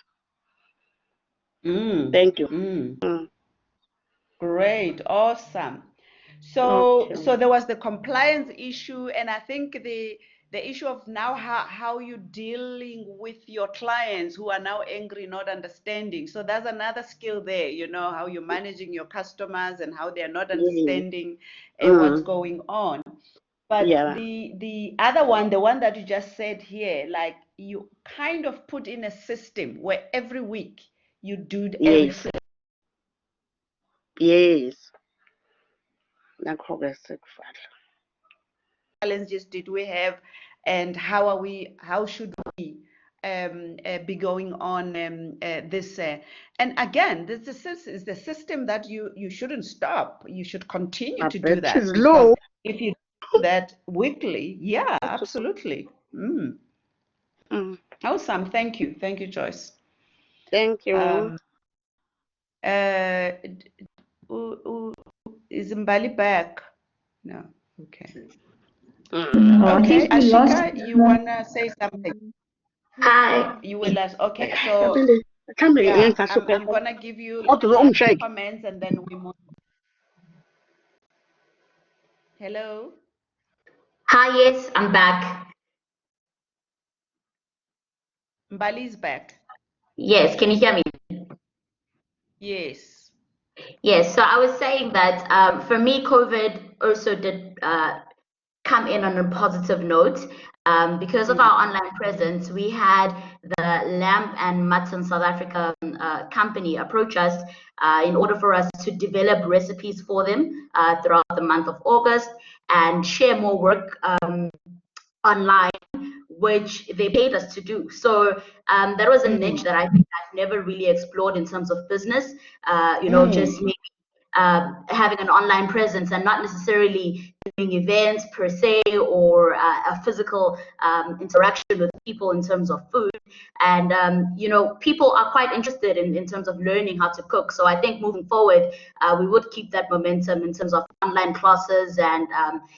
Thank you. Great, awesome. So there was the compliance issue, and I think the issue of now how you're dealing with your clients who are now angry, not understanding. So there's another skill there, you know, how you're managing your customers and how they're not understanding what's going on. But the other one, the one that you just said here, like you kind of put in a system where every week you do a reflection. Yes. Challenges did we have, and how should we be going on this? And again, this is the system that you shouldn't stop. You should continue to do that, because if you do that weekly, yeah, absolutely. Awesome. Thank you, Joyce. Thank you. Is Mbali back? No. Okay. Okay, Ashika, you wanna say something? Hi. You will ask. Okay, so yeah, I'm gonna give you comments and then we move. Hello. Hi, yes, I'm back. Mbali's back. Yes, can you hear me? Yes. Yes, so I was saying that for me, COVID also did come in on a positive note. Because of our online presence, we had the Lamb and Mutton South Africa company approach us in order for us to develop recipes for them throughout the month of August and share more work online, which they paid us to do. So that was a niche that I think I've never really explored in terms of business, just maybe having an online presence and not necessarily doing events per se or a physical interaction with people in terms of food. And, people are quite interested in terms of learning how to cook. So I think moving forward, we would keep that momentum in terms of online classes and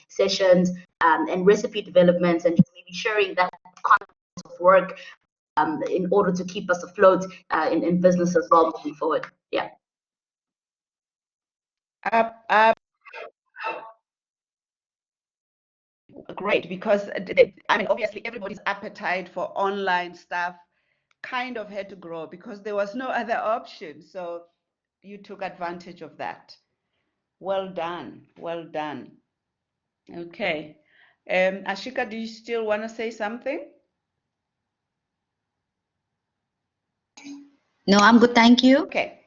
sessions and recipe developments, and just maybe sharing that content of work in order to keep us afloat in business as well moving forward. Yeah. Great, because obviously everybody's appetite for online stuff kind of had to grow because there was no other option. So you took advantage of that. Well done. Well done. Okay. Ashika, do you still want to say something? No, I'm good. Thank you. Okay.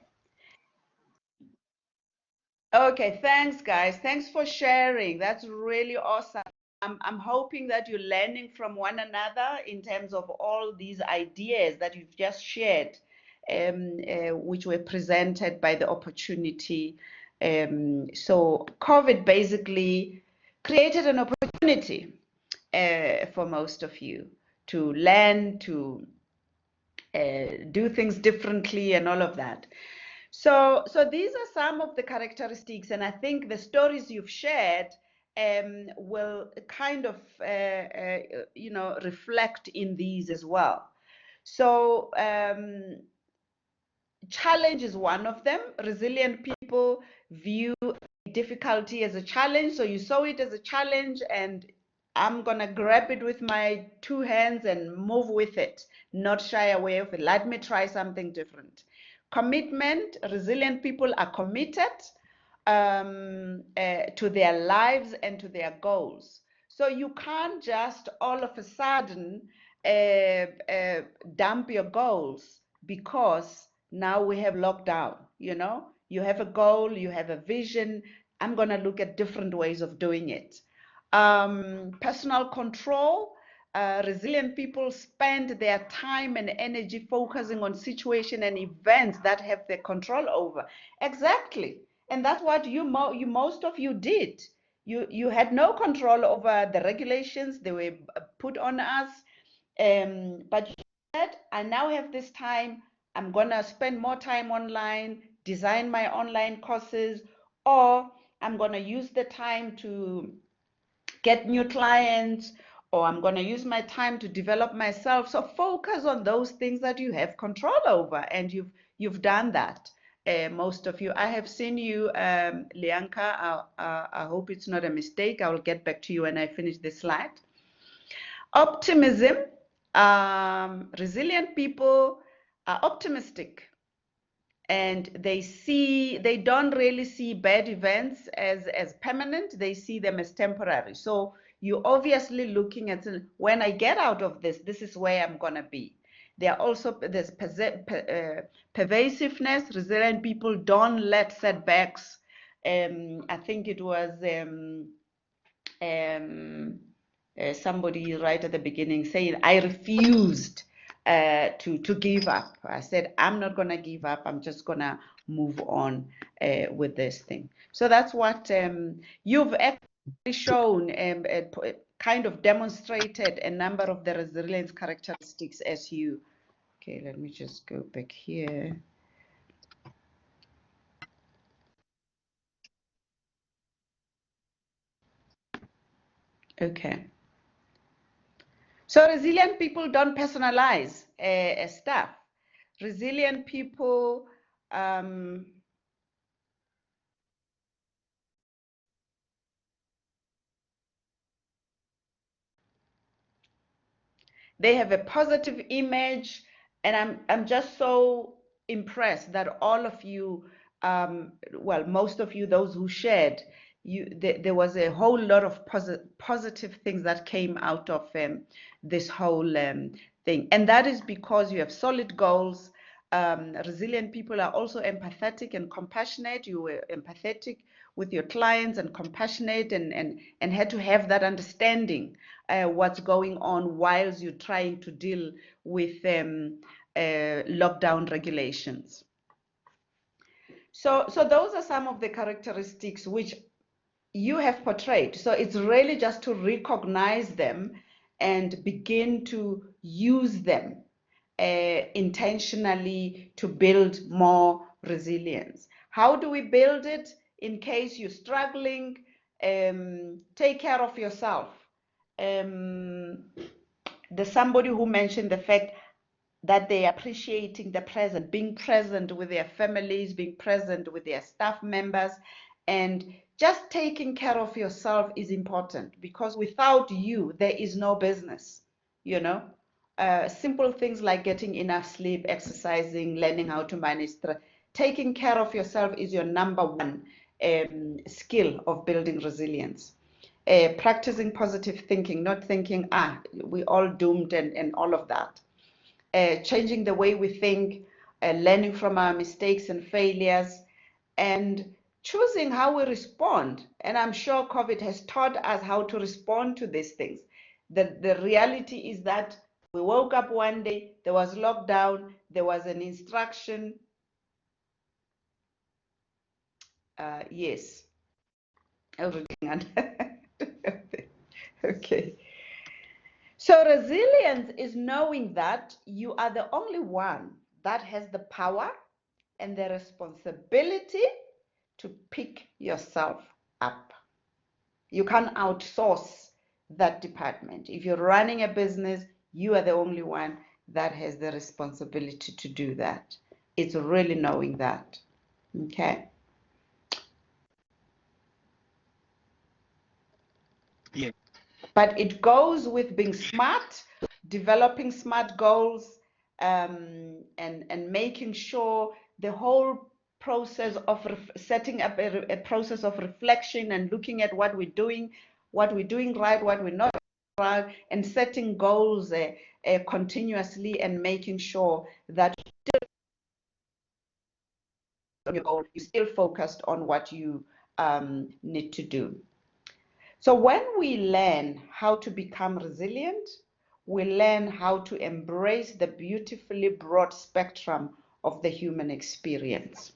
Okay, thanks, guys. Thanks for sharing. That's really awesome. I'm hoping that you're learning from one another in terms of all these ideas that you've just shared, which were presented by the opportunity. So COVID basically created an opportunity for most of you to learn, to do things differently and all of that. So these are some of the characteristics, and I think the stories you've shared will kind of, reflect in these as well. So challenge is one of them. Resilient people view difficulty as a challenge. So you saw it as a challenge, and I'm going to grab it with my two hands and move with it, not shy away of it. Let me try something different. Commitment, resilient people are committed to their lives and to their goals. So you can't just all of a sudden dump your goals because now we have lockdown. You have a goal, you have a vision. I'm going to look at different ways of doing it. Personal control. Resilient people spend their time and energy focusing on situations and events that have their control over. Exactly. And that's what most of you did. You had no control over the regulations. They were put on us. But you said, I now have this time. I'm going to spend more time online, design my online courses, or I'm going to use the time to get new clients, or I'm going to use my time to develop myself. So focus on those things that you have control over, and you've done that. Most of you, I have seen you, Lianka. I hope it's not a mistake. I will get back to you when I finish this slide. Optimism. Resilient people are optimistic, and they don't really see bad events as permanent. They see them as temporary. So you're obviously looking at, when I get out of this is where I'm going to be. There's pervasiveness. Resilient people don't let setbacks. I think it was somebody right at the beginning saying, I refused to give up. I said, I'm not going to give up. I'm just going to move on with this thing. So that's what you've actually shown, kind of demonstrated a number of the resilience characteristics as you. Okay, let me just go back here. Okay. So resilient people don't personalize stuff. Resilient people they have a positive image, and I'm just so impressed that all of you, well, most of you, those who shared, there was a whole lot of positive things that came out of this whole thing, and that is because you have solid goals. Resilient people are also empathetic and compassionate. You were empathetic with your clients and compassionate, and had to have that understanding what's going on whilst you're trying to deal with lockdown regulations. So those are some of the characteristics which you have portrayed. So it's really just to recognize them and begin to use them intentionally to build more resilience. How do we build it? In case you're struggling, take care of yourself. There's somebody who mentioned the fact that they are appreciating the present, being present with their families, being present with their staff members, and just taking care of yourself is important, because without you, there is no business, you know. Simple things like getting enough sleep, exercising, learning how to manage stress. Taking care of yourself is your number one skill of building resilience. Practicing positive thinking, not thinking, we're all doomed and all of that. Changing the way we think, learning from our mistakes and failures, and choosing how we respond. And I'm sure COVID has taught us how to respond to these things. The reality is that we woke up one day, there was lockdown, there was an instruction. Yes. Everything. Okay. So resilience is knowing that you are the only one that has the power and the responsibility to pick yourself up. You can't outsource that department. If you're running a business, you are the only one that has the responsibility to do that. It's really knowing that. Okay. Yeah. But it goes with being smart, developing smart goals, and making sure the whole process of setting up a process of reflection and looking at what we're doing right, what we're not right, and setting goals continuously, and making sure that you're still focused on what you need to do. So when we learn how to become resilient, we learn how to embrace the beautifully broad spectrum of the human experience.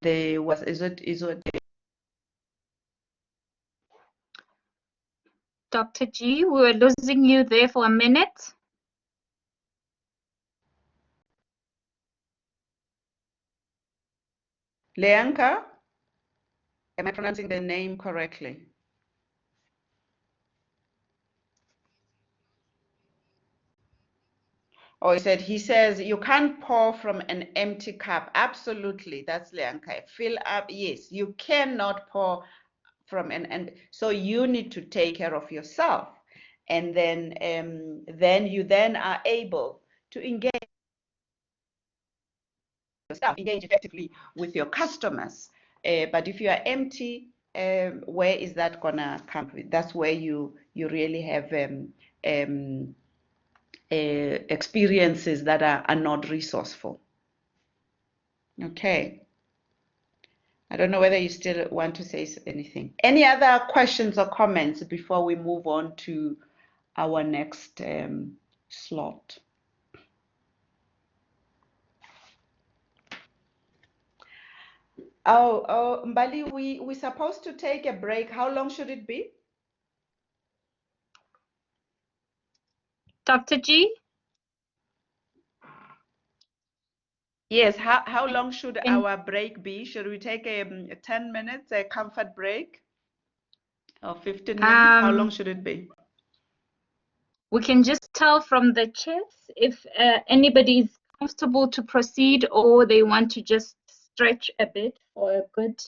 There was, is it Dr. G. We were losing you there for a minute. Leanka, am I pronouncing the name correctly? Oh, he says you can't pour from an empty cup. Absolutely, that's Leanka. Fill up, yes, you cannot pour from and so you need to take care of yourself, and then you are able to engage effectively with your customers. But if you are empty, where is that gonna come with? That's where you really have experiences that are not resourceful. Okay. I don't know whether you still want to say anything. Any other questions or comments before we move on to our next slot? Oh, Mbali, we're supposed to take a break. How long should it be? Dr. G? Yes, how long should our break be? Should we take a 10 minutes, a comfort break? Or 15 minutes? How long should it be? We can just tell from the chats if anybody is comfortable to proceed or they want to just stretch a bit for a good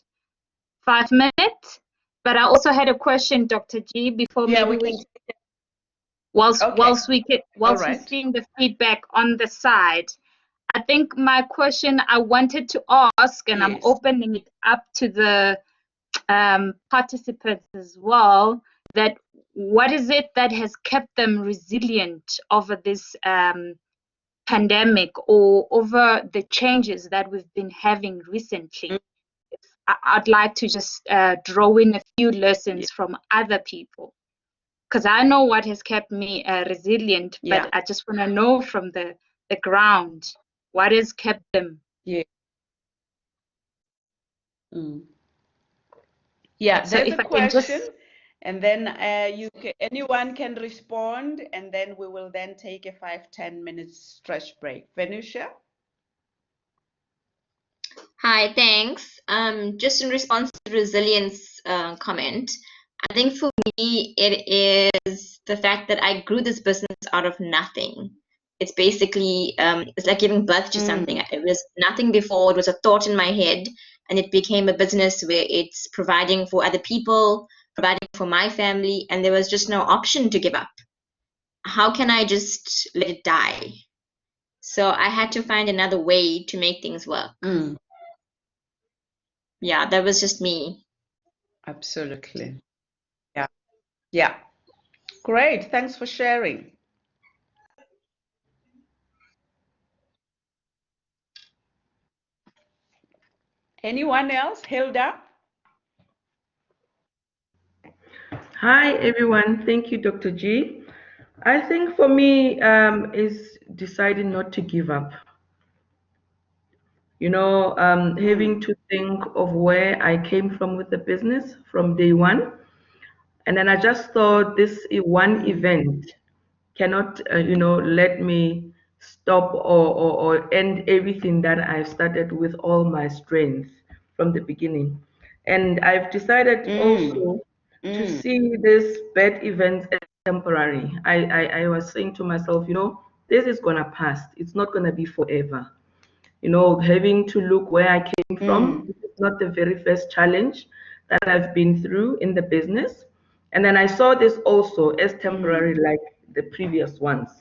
5 minutes. But I also had a question, Dr. G, before maybe whilst we're seeing the feedback on the side. I think my question I wanted to ask, and I'm opening it up to the participants as well, that what is it that has kept them resilient over this pandemic or over the changes that we've been having recently? I'd like to just draw in a few lessons from other people, because I know what has kept me resilient, but I just want to know from the ground what has kept them. Yeah, so there's if a I can question, and then anyone can respond, and then we will then take a 5-10 minutes stretch break. Venusia? Hi, thanks. Just in response to the resilience comment, I think for me it is the fact that I grew this business out of nothing. It's basically it's like giving birth to something. It was nothing before. It was a thought in my head, and it became a business where it's providing for other people, providing for my family, and there was just no option to give up. How can I just let it die? So I had to find another way to make things work. Yeah, that was just me. Absolutely. Yeah. Great. Thanks for sharing. Anyone else? Hilda? Hi, everyone. Thank you, Dr. G. I think for me is deciding not to give up. You know, having to think of where I came from with the business from day one. And then I just thought this one event cannot, let me stop or end everything that I've started with all my strength from the beginning. And I've decided also to see this bad events as temporary. I was saying to myself, this is going to pass. It's not going to be forever. Having to look where I came from, this is not the very first challenge that I've been through in the business. And then I saw this also as temporary, like the previous ones.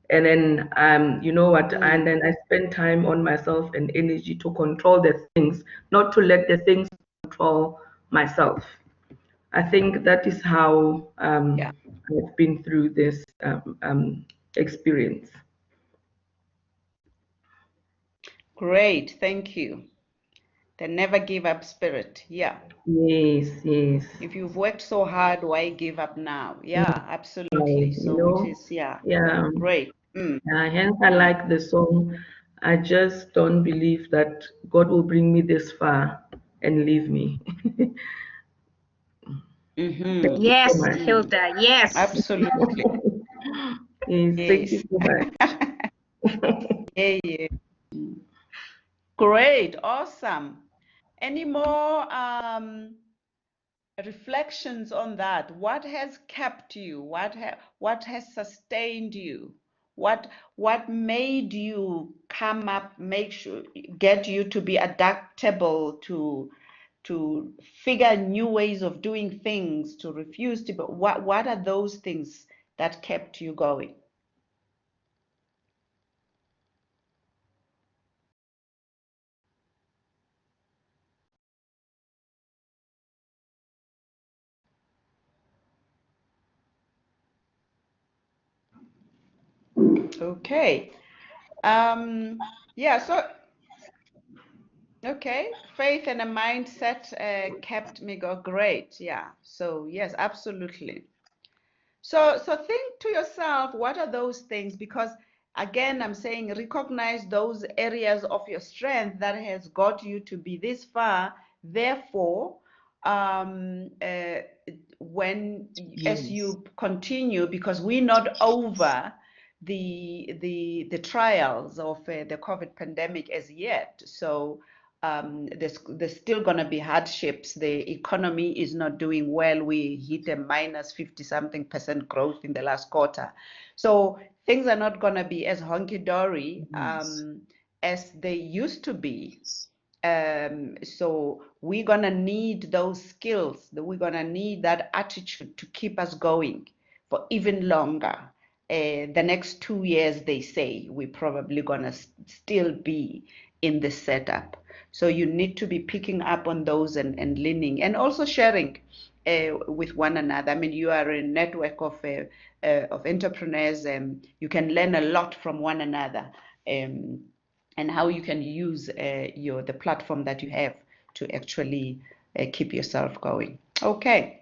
And then, and then I spent time on myself and energy to control the things, not to let the things control myself. I think that is how I've been through this experience. Great, thank you. The never give up spirit. Yeah. Yes. If you've worked so hard, why give up now? Yeah, absolutely. So it is, great. Hence, I like the song. I just don't believe that God will bring me this far and leave me. Mm-hmm. Yes, So much. Hilda. Yes. Absolutely. Yes, thank you Yes. so much. Yeah, yeah. Great. Awesome. Any more reflections on that? What has kept you? What has sustained you? What made you come up, get you to be adaptable, to figure new ways of doing things, to refuse to, but what are those things that kept you going? Okay. Yeah, so okay, faith and a mindset kept me go great. Yeah. So yes, absolutely. So think to yourself, what are those things? Because again, I'm saying recognize those areas of your strength that has got you to be this far. Therefore, um, uh, as you continue, because we're not over the trials of the COVID pandemic as yet. So there's still going to be hardships. The economy is not doing well. We hit a minus 50 something % growth in the last quarter. So things are not going to be as honky-dory as they used to be. So we're going to need those skills, we're going to need that attitude to keep us going for even longer. The next 2 years, they say, we're probably going to still be in the setup. So you need to be picking up on those and learning and also sharing with one another. I mean, you are a network of entrepreneurs, and you can learn a lot from one another, and how you can use the platform that you have to actually keep yourself going. Okay.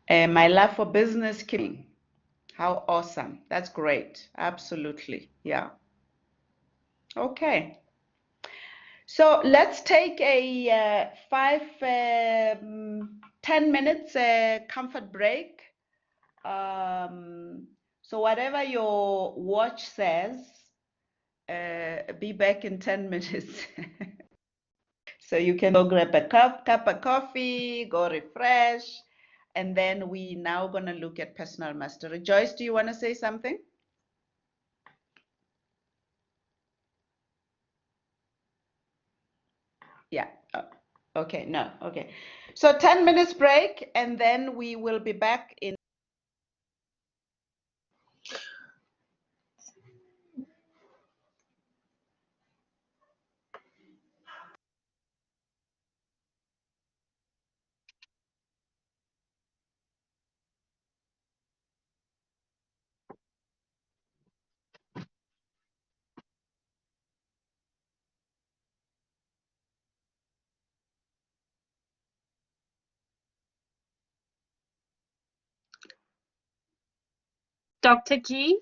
My love for business keeping. How awesome. That's great. Absolutely. Yeah. Okay. So let's take a 10 minutes comfort break. So whatever your watch says, be back in 10 minutes. So you can go grab a cup of coffee, go refresh, and then we now gonna look at personal mastery. Joyce, do you want to say something? Yeah. Okay. No. Okay. So 10 minutes break, and then we will be back in. Dr. G,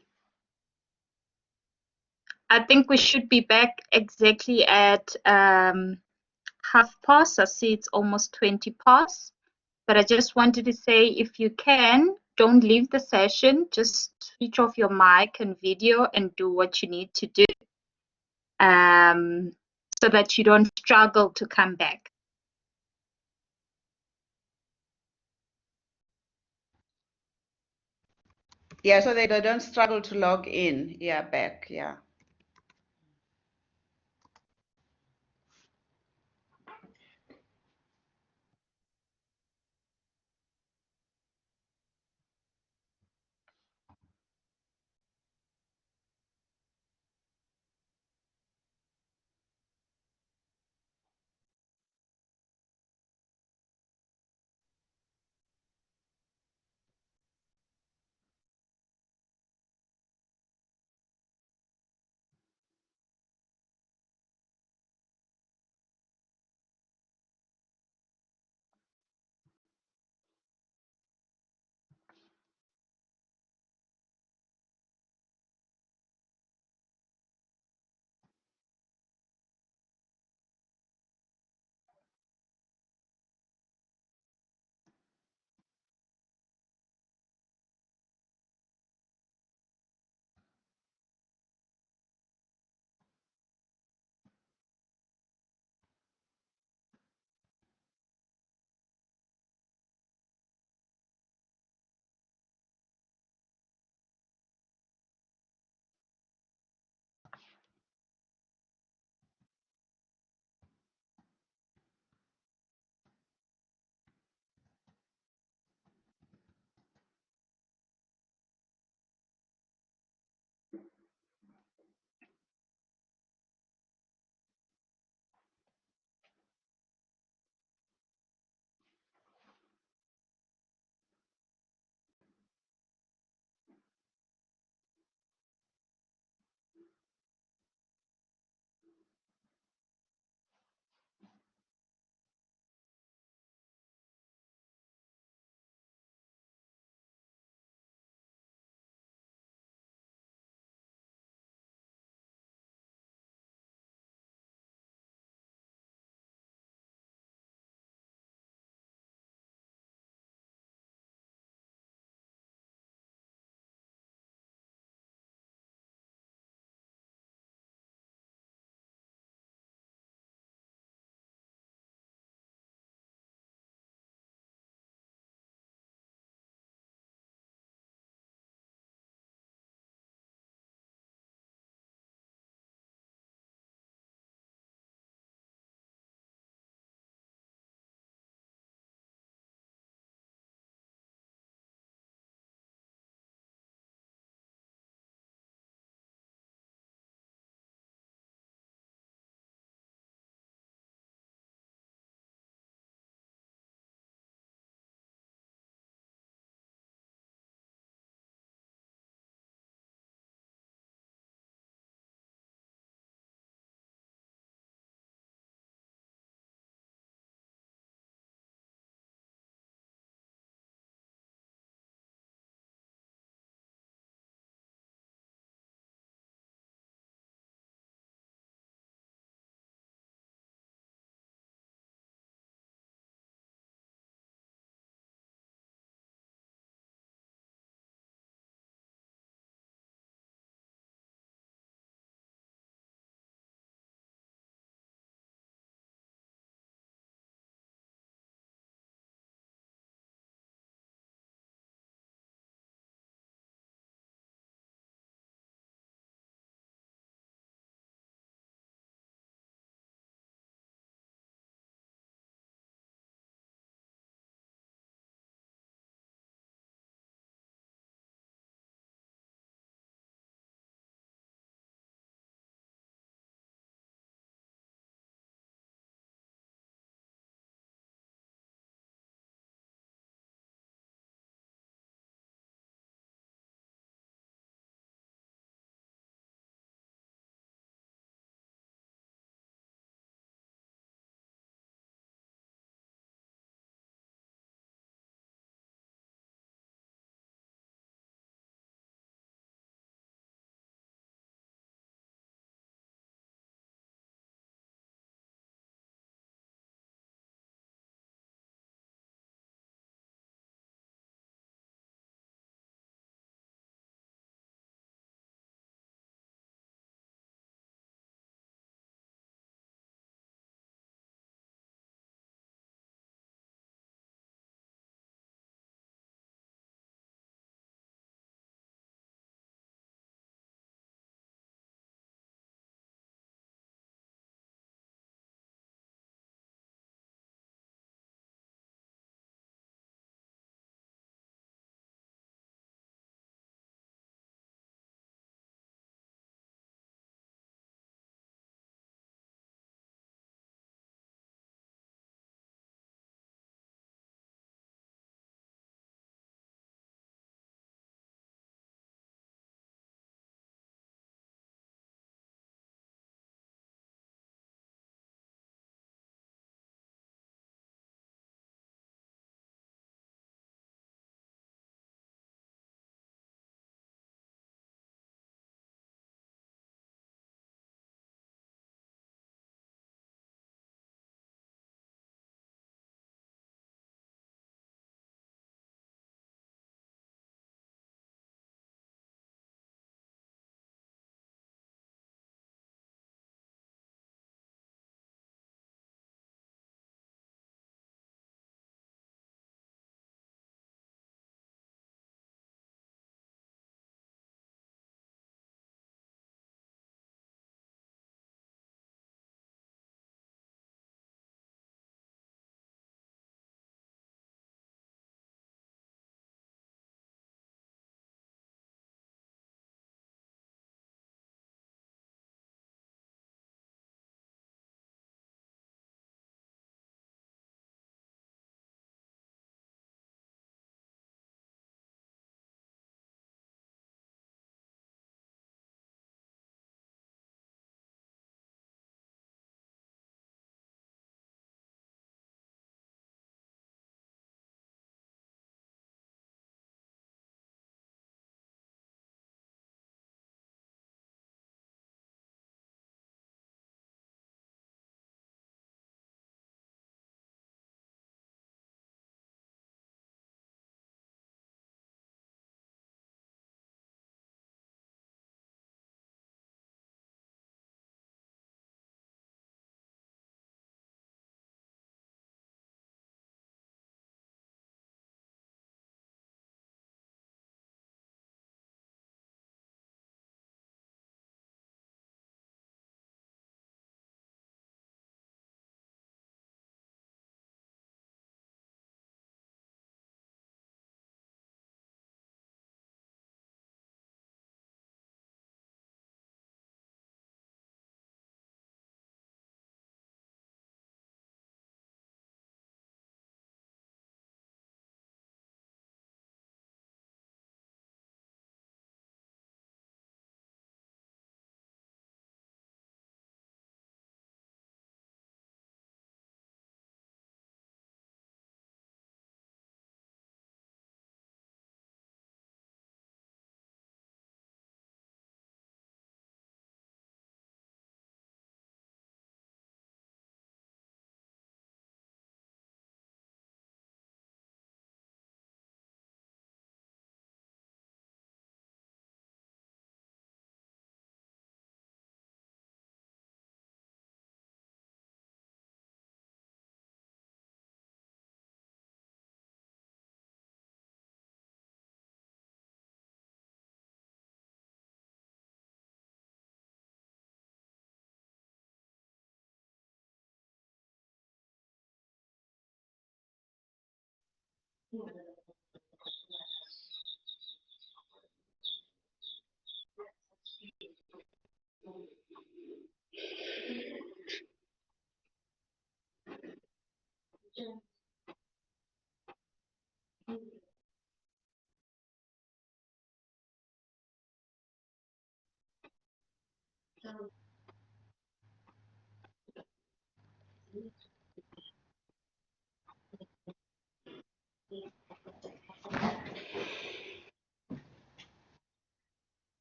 I think we should be back exactly at 1/2 past. I see it's almost 20 past. But I just wanted to say, if you can, don't leave the session. Just switch off your mic and video and do what you need to do, so that you don't struggle to come back. Yeah, so they don't struggle to log in. Yeah, back. Yeah.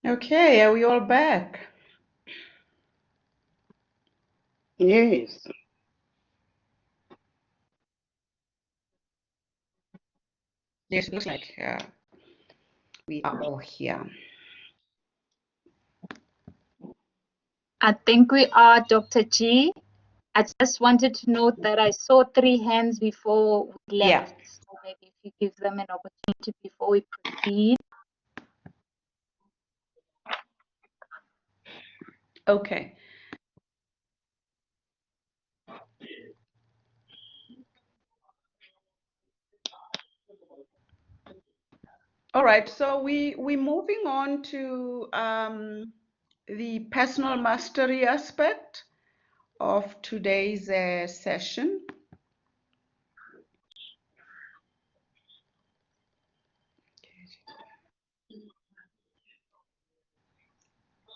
Okay, are we all back? Yes. Yes, it looks like we are all here. I think we are, Dr. G. I just wanted to note that I saw 3 hands before we left. Yeah. So maybe if you give them an opportunity before we proceed. Okay. All right, so we're moving on to the personal mastery aspect of today's session.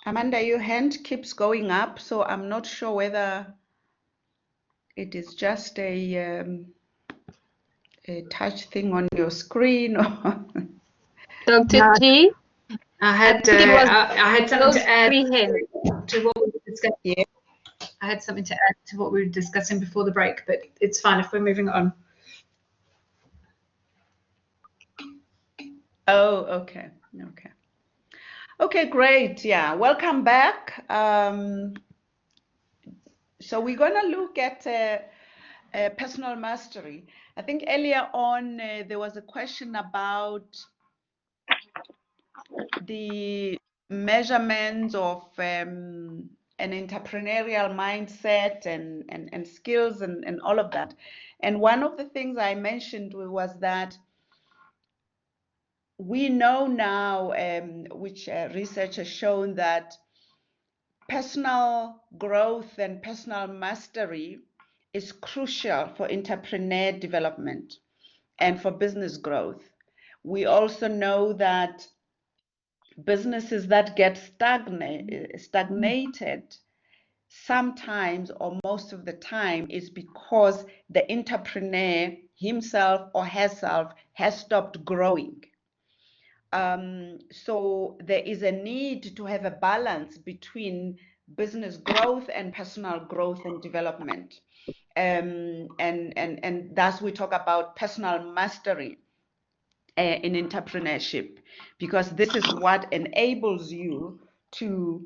Amanda, your hand keeps going up, so I'm not sure whether it is just a touch thing on your screen or Dr. G, I had think it was I had something those to add 3 hands. to what we were discussing. Yeah. I had something to add to what we were discussing before the break, but it's fine if we're moving on. Oh, okay. Okay. Okay, great. Yeah, welcome back. So we're going to look at personal mastery. I think earlier on there was a question about the measurements of an entrepreneurial mindset and skills and all of that. And one of the things I mentioned was that we know now, which research has shown, that personal growth and personal mastery is crucial for entrepreneur development and for business growth. We also know that businesses that get stagnated sometimes or most of the time is because the entrepreneur himself or herself has stopped growing. So there is a need to have a balance between business growth and personal growth and development. And thus we talk about personal mastery in entrepreneurship, because this is what enables you to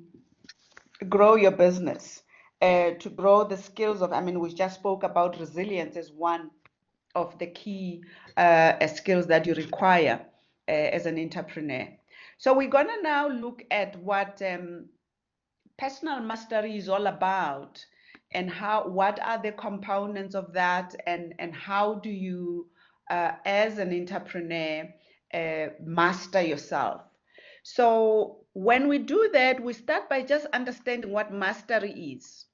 grow your business, to grow the skills of, I mean, we just spoke about resilience as one of the key skills that you require as an entrepreneur. So we're going to now look at what personal mastery is all about, and what are the components of that, and how do you as an entrepreneur master yourself. So when we do that, we start by just understanding what mastery is,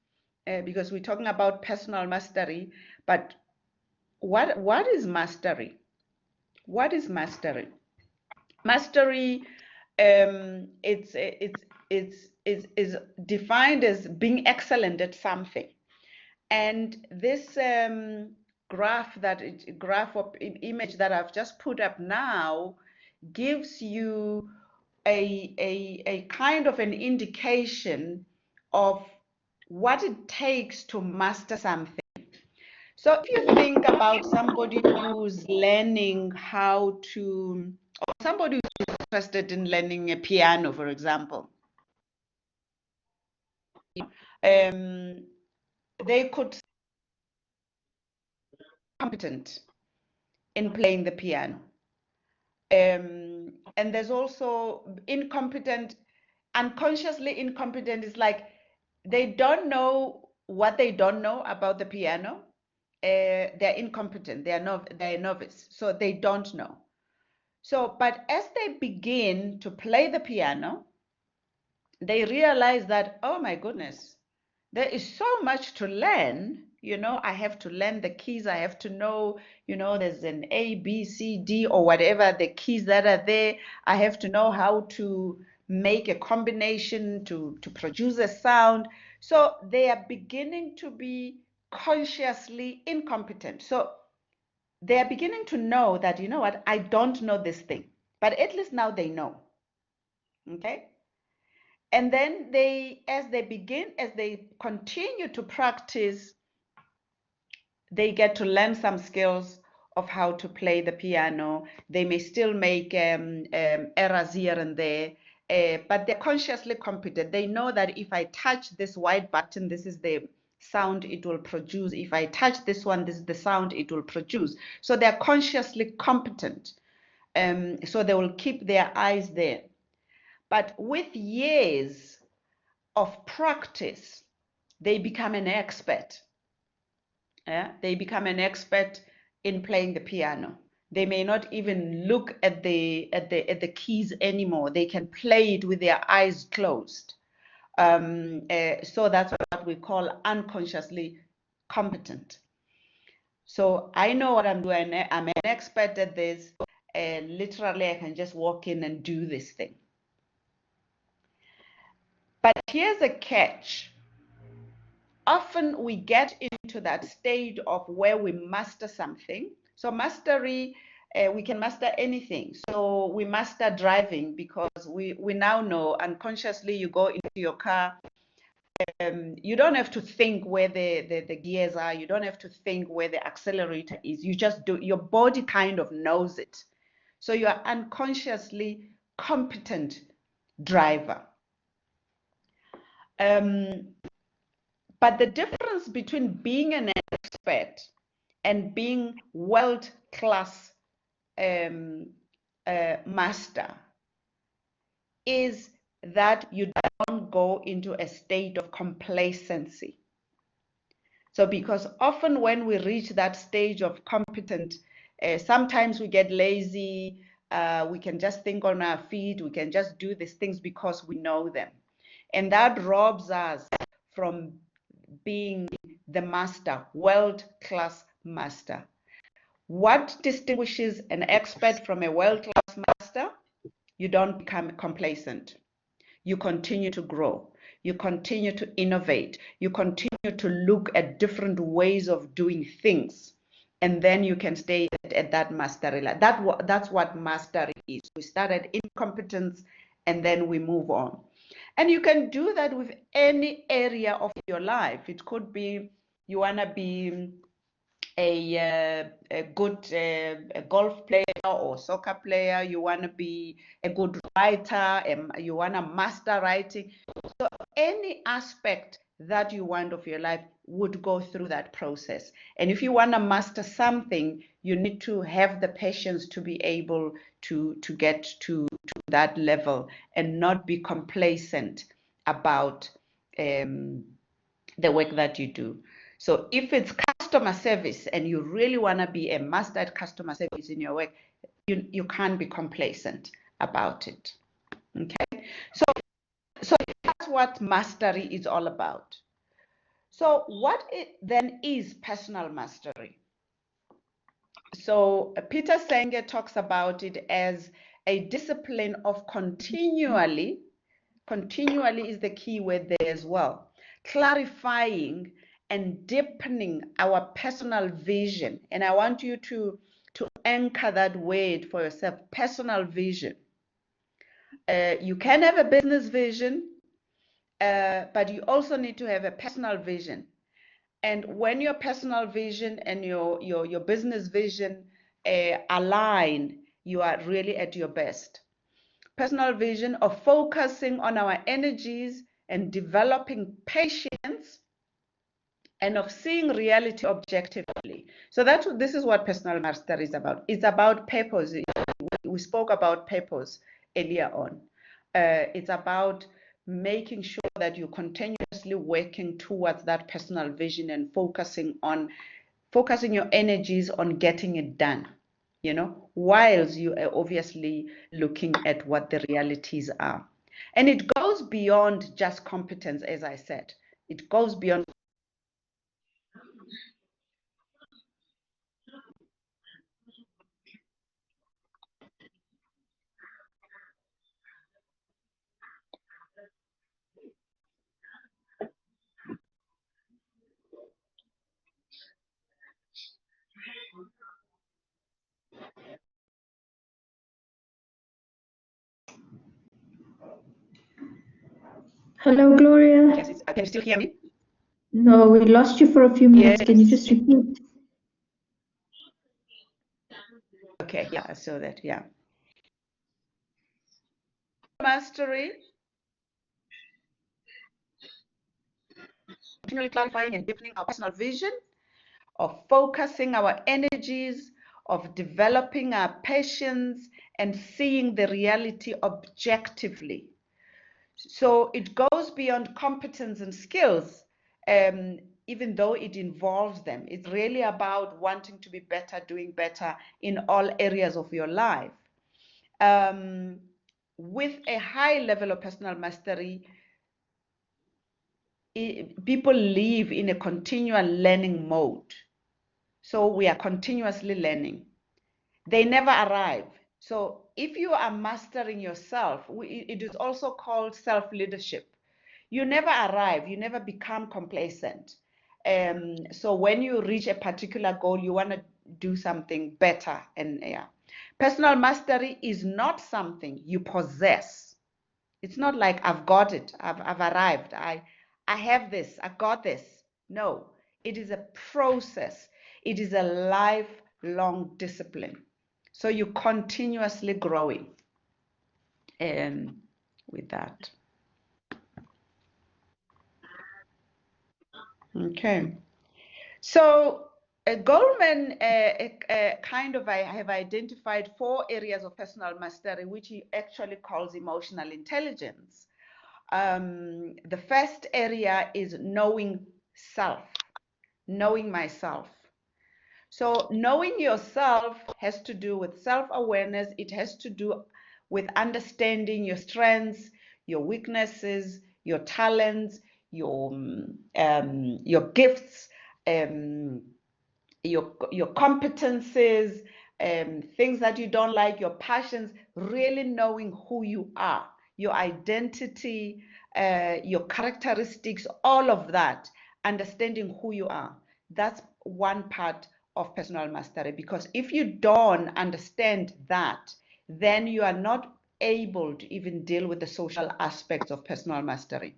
because we're talking about personal mastery. But what is mastery? What is mastery? Mastery is defined as being excellent at something. And this graph or image that I've just put up now gives you a kind of an indication of what it takes to master something. So if you think about somebody who's learning how to, or somebody who's interested in learning a piano, for example, they could be competent in playing the piano. And there's also incompetent, unconsciously incompetent is like they don't know what they don't know about the piano, they're incompetent, they're novice, so they don't know. So, but as they begin to play the piano, they realize that, oh my goodness, there is so much to learn. You know, I have to learn the keys. I have to know, you know, there's an A, B, C, D, or whatever the keys that are there. I have to know how to make a combination to produce a sound. So they are beginning to be consciously incompetent. So they are beginning to know that, you know what, I don't know this thing, but at least now they know. Okay. And then as they continue to practice, they get to learn some skills of how to play the piano. They may still make errors here and there, but they're consciously competent. They know that if I touch this white button, this is the sound it will produce. If I touch this one, this is the sound it will produce. So they're consciously competent. So they will keep their eyes there. But with years of practice, they become an expert. Yeah? They become an expert in playing the piano. They may not even look at the keys anymore. They can play it with their eyes closed. So that's what we call unconsciously competent. So I know what I'm doing. I'm an expert at this. Literally, I can just walk in and do this thing. But here's a catch. Often we get into that state of where we master something. So mastery, we can master anything. So we master driving because we now know unconsciously you go into your car. You don't have to think where the gears are. You don't have to think where the accelerator is. You just do. Your body kind of knows it. So you are unconsciously competent driver. But the difference between being an expert and being world-class master is that you don't go into a state of complacency. So because often when we reach that stage of competent, sometimes we get lazy, we can just think on our feet, we can just do these things because we know them. And that robs us from being the master, world-class master. What distinguishes an expert from a world-class master? You don't become complacent. You continue to grow. You continue to innovate. You continue to look at different ways of doing things. And then you can stay at that mastery level. That's what mastery is. We start at incompetence and then we move on. And you can do that with any area of your life. It could be you want to be a good golf player or soccer player. You want to be a good writer. You want to master writing. So any aspect that you want of your life would go through that process. And if you want to master something, you need to have the patience to be able to get to that level and not be complacent about the work that you do. So if it's customer service and you really want to be a master at customer service in your work, you can't be complacent about it. Okay, so that's what mastery is all about. So what then is personal mastery? So Peter Senge talks about it as a discipline of continually is the key word there as well, clarifying and deepening our personal vision. And I want you to anchor that word for yourself, personal vision. You can have a business vision, but you also need to have a personal vision. And when your personal vision and your business vision align, you are really at your best. Personal vision of focusing on our energies and developing patience and of seeing reality objectively. So this is what personal mastery is about. It's about purpose. We spoke about purpose earlier on. It's about making sure that you're continuously working towards that personal vision and focusing on focusing your energies on getting it done, whilst you are obviously looking at what the realities are. And it goes beyond just competence, as I said. It goes beyond. Hello, Gloria. Yes, can you still hear me? No, we lost you for a few minutes. Can you Yes. just repeat? Okay, yeah, I saw that, yeah. Mastery. Continually clarifying and deepening our personal vision, of focusing our energies, of developing our passions, and seeing the reality objectively. So it goes beyond competence and skills, even though it involves them. It's really about wanting to be better, doing better in all areas of your life. With a high level of personal mastery, people live in a continual learning mode. So we are continuously learning. They never arrive. So if you are mastering yourself, it is also called self-leadership. You never arrive, you never become complacent. So when you reach a particular goal, you want to do something better. And yeah, personal mastery is not something you possess. It's not like I've got it, I've arrived, I have this, I got this. No, it is a process. It is a lifelong discipline. So you're continuously growing with that. Okay. So Goldman I have identified 4 areas of personal mastery, which he actually calls emotional intelligence. The first area is knowing self, knowing myself. So knowing yourself has to do with self-awareness. It has to do with understanding your strengths, your weaknesses, your talents, your gifts, your competences, things that you don't like, your passions, really knowing who you are, your identity, your characteristics, all of that, understanding who you are. That's one part of personal mastery, because if you don't understand that, then you are not able to even deal with the social aspects of personal mastery.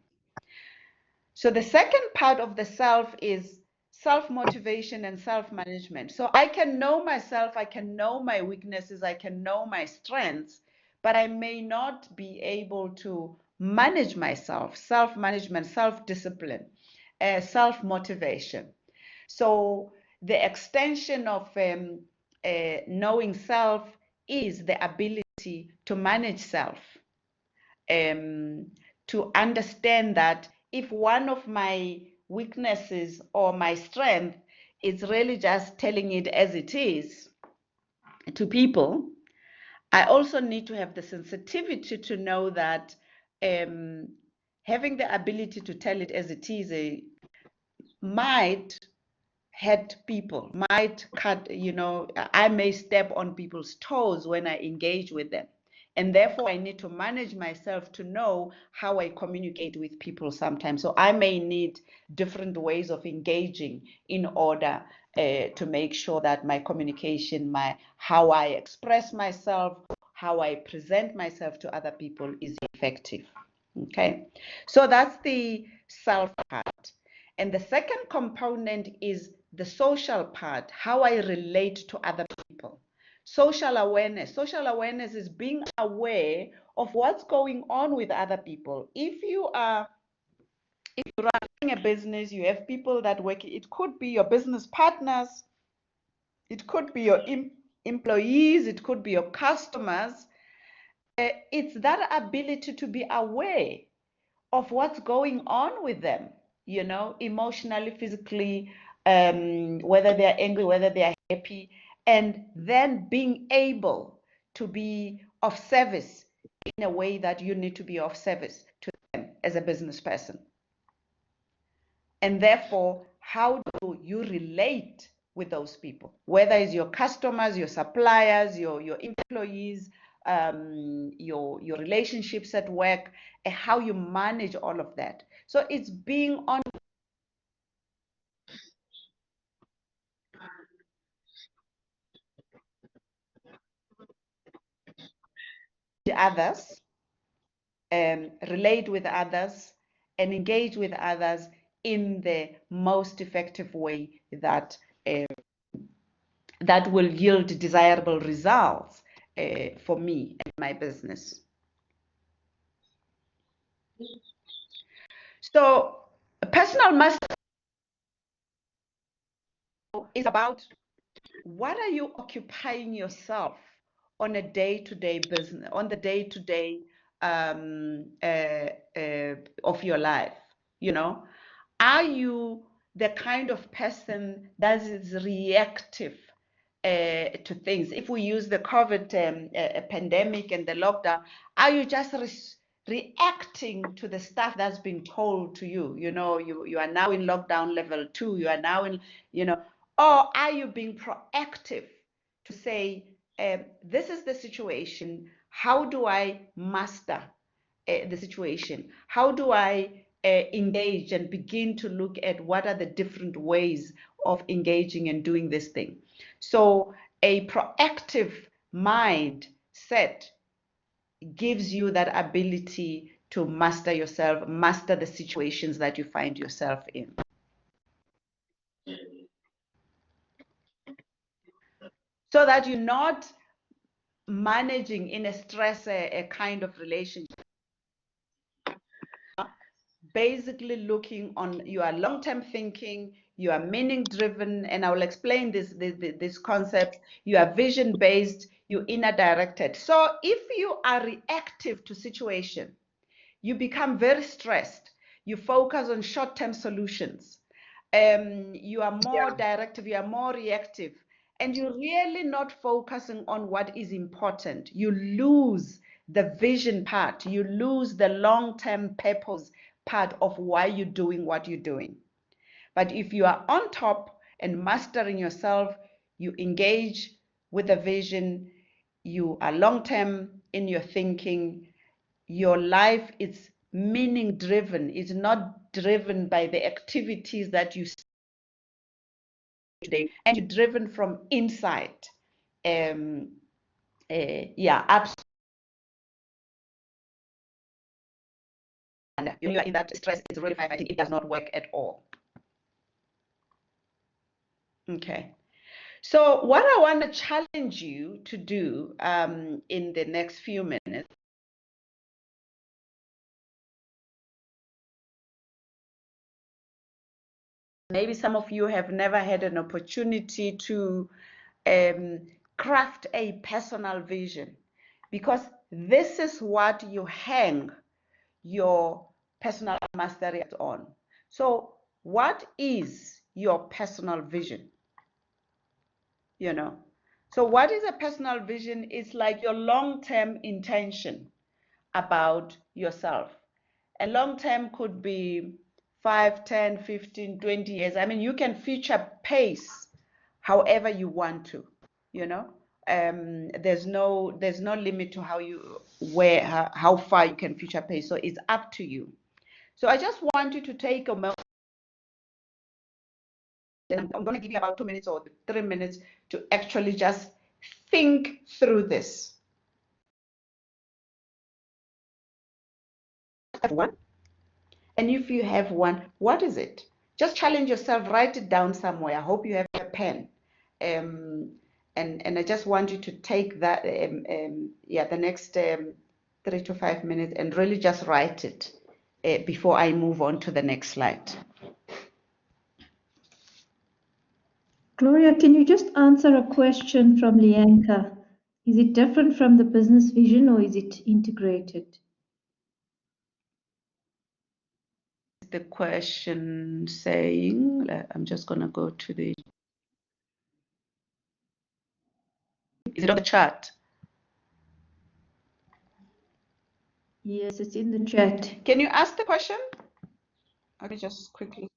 So the second part of the self is self-motivation and self-management. So I can know myself, I can know my weaknesses, I can know my strengths, but I may not be able to manage myself, self-management, self-discipline, self-motivation. So the extension of knowing self is the ability to manage self, to understand that if one of my weaknesses or my strength is really just telling it as it is to people, I also need to have the sensitivity to know that having the ability to tell it as it is might hurt people, might cut, I may step on people's toes when I engage with them. And therefore, I need to manage myself to know how I communicate with people sometimes. So I may need different ways of engaging in order to make sure that my communication, how I express myself, how I present myself to other people is effective. Okay, so that's the self part. And the second component is the social part, how I relate to other people. Social awareness. Social awareness is being aware of what's going on with other people. If you're running a business, you have people that work, it could be your business partners, it could be your employees, it could be your customers. It's that ability to be aware of what's going on with them, emotionally, physically, whether they're angry, whether they're happy, and then being able to be of service in a way that you need to be of service to them as a business person. And therefore, how do you relate with those people, whether it's your customers, your suppliers, your employees, your relationships at work, and how you manage all of that. So it's being on others, relate with others, and engage with others in the most effective way that that will yield desirable results for me and my business. So personal mastery is about what are you occupying yourself on a day-to-day business, on the day-to-day of your life, you know? Are you the kind of person that is reactive to things? If we use the COVID pandemic and the lockdown, are you just reacting to the stuff that's been told to you? You know, you are now in lockdown level 2, you are now in, you know, or are you being proactive to say, this is the situation, how do I master the situation? How do I engage and begin to look at what are the different ways of engaging and doing this thing? So a proactive mindset gives you that ability to master yourself, master the situations that you find yourself in. So that you're not managing in a stress, a kind of relationship. Basically looking on, you are long-term thinking, you are meaning-driven, and I will explain this concept. You are vision-based, you're inner-directed. So if you are reactive to situation, you become very stressed. You focus on short-term solutions. You are more directive, you are more reactive, and you're really not focusing on what is important. You lose the vision part, you lose the long-term purpose part of why you're doing what you're doing. But if you are on top and mastering yourself, you engage with the vision, you are long-term in your thinking, your life is meaning driven. It's not driven by the activities that you see today, and you're driven from inside. Yeah, absolutely. And when you are in that stress, it's really fighting. It does not work at all. Okay. So what I want to challenge you to do in the next few minutes, maybe some of you have never had an opportunity to craft a personal vision, because this is what you hang your personal mastery on. So what is your personal vision? You know, so what is a personal vision? It's like your long-term intention about yourself. And long-term could be 5, 10, 15, 20 years. I mean, you can future pace however you want to, you know. There's no limit to how far you can future pace. So it's up to you. So I just want you to take a moment. I'm going to give you about 2 minutes or 3 minutes to actually just think through this. One. And if you have one, what is it? Just challenge yourself, write it down somewhere. I hope you have a pen. And I just want you to take that, the next 3 to 5 minutes and really just write it before I move on to the next slide. Gloria, can you just answer a question from Lianka? Is it different from the business vision or is it integrated? the question saying? I'm just going to go to the... Is it on the chat? Yes, it's in the chat. Can you ask the question? Let me just quickly...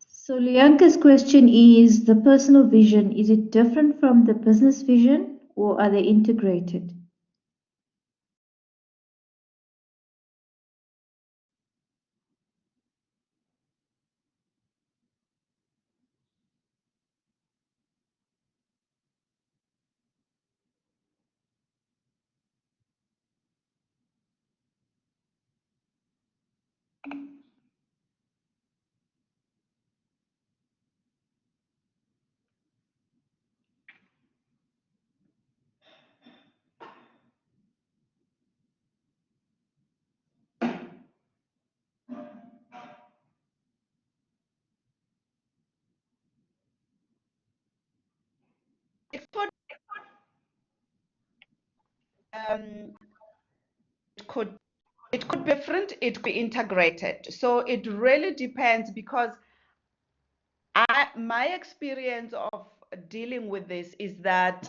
So Lianka's question is, the personal vision, is it different from the business vision or are they integrated? It could be different, it could be integrated. So it really depends, because my experience of dealing with this is that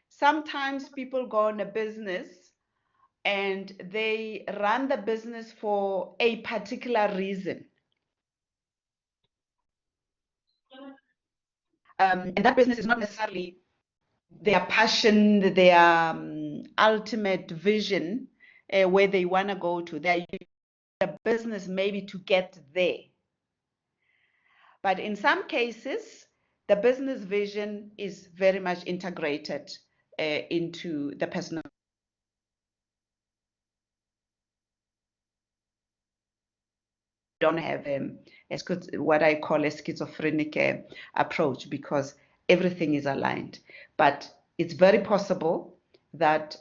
sometimes people go on a business and they run the business for a particular reason. And that business is not necessarily their passion, their ultimate vision, where they want to go to. They're using the business maybe to get there. But in some cases, the business vision is very much integrated into the personal. Don't have what I call a schizophrenic approach, because everything is aligned. But it's very possible that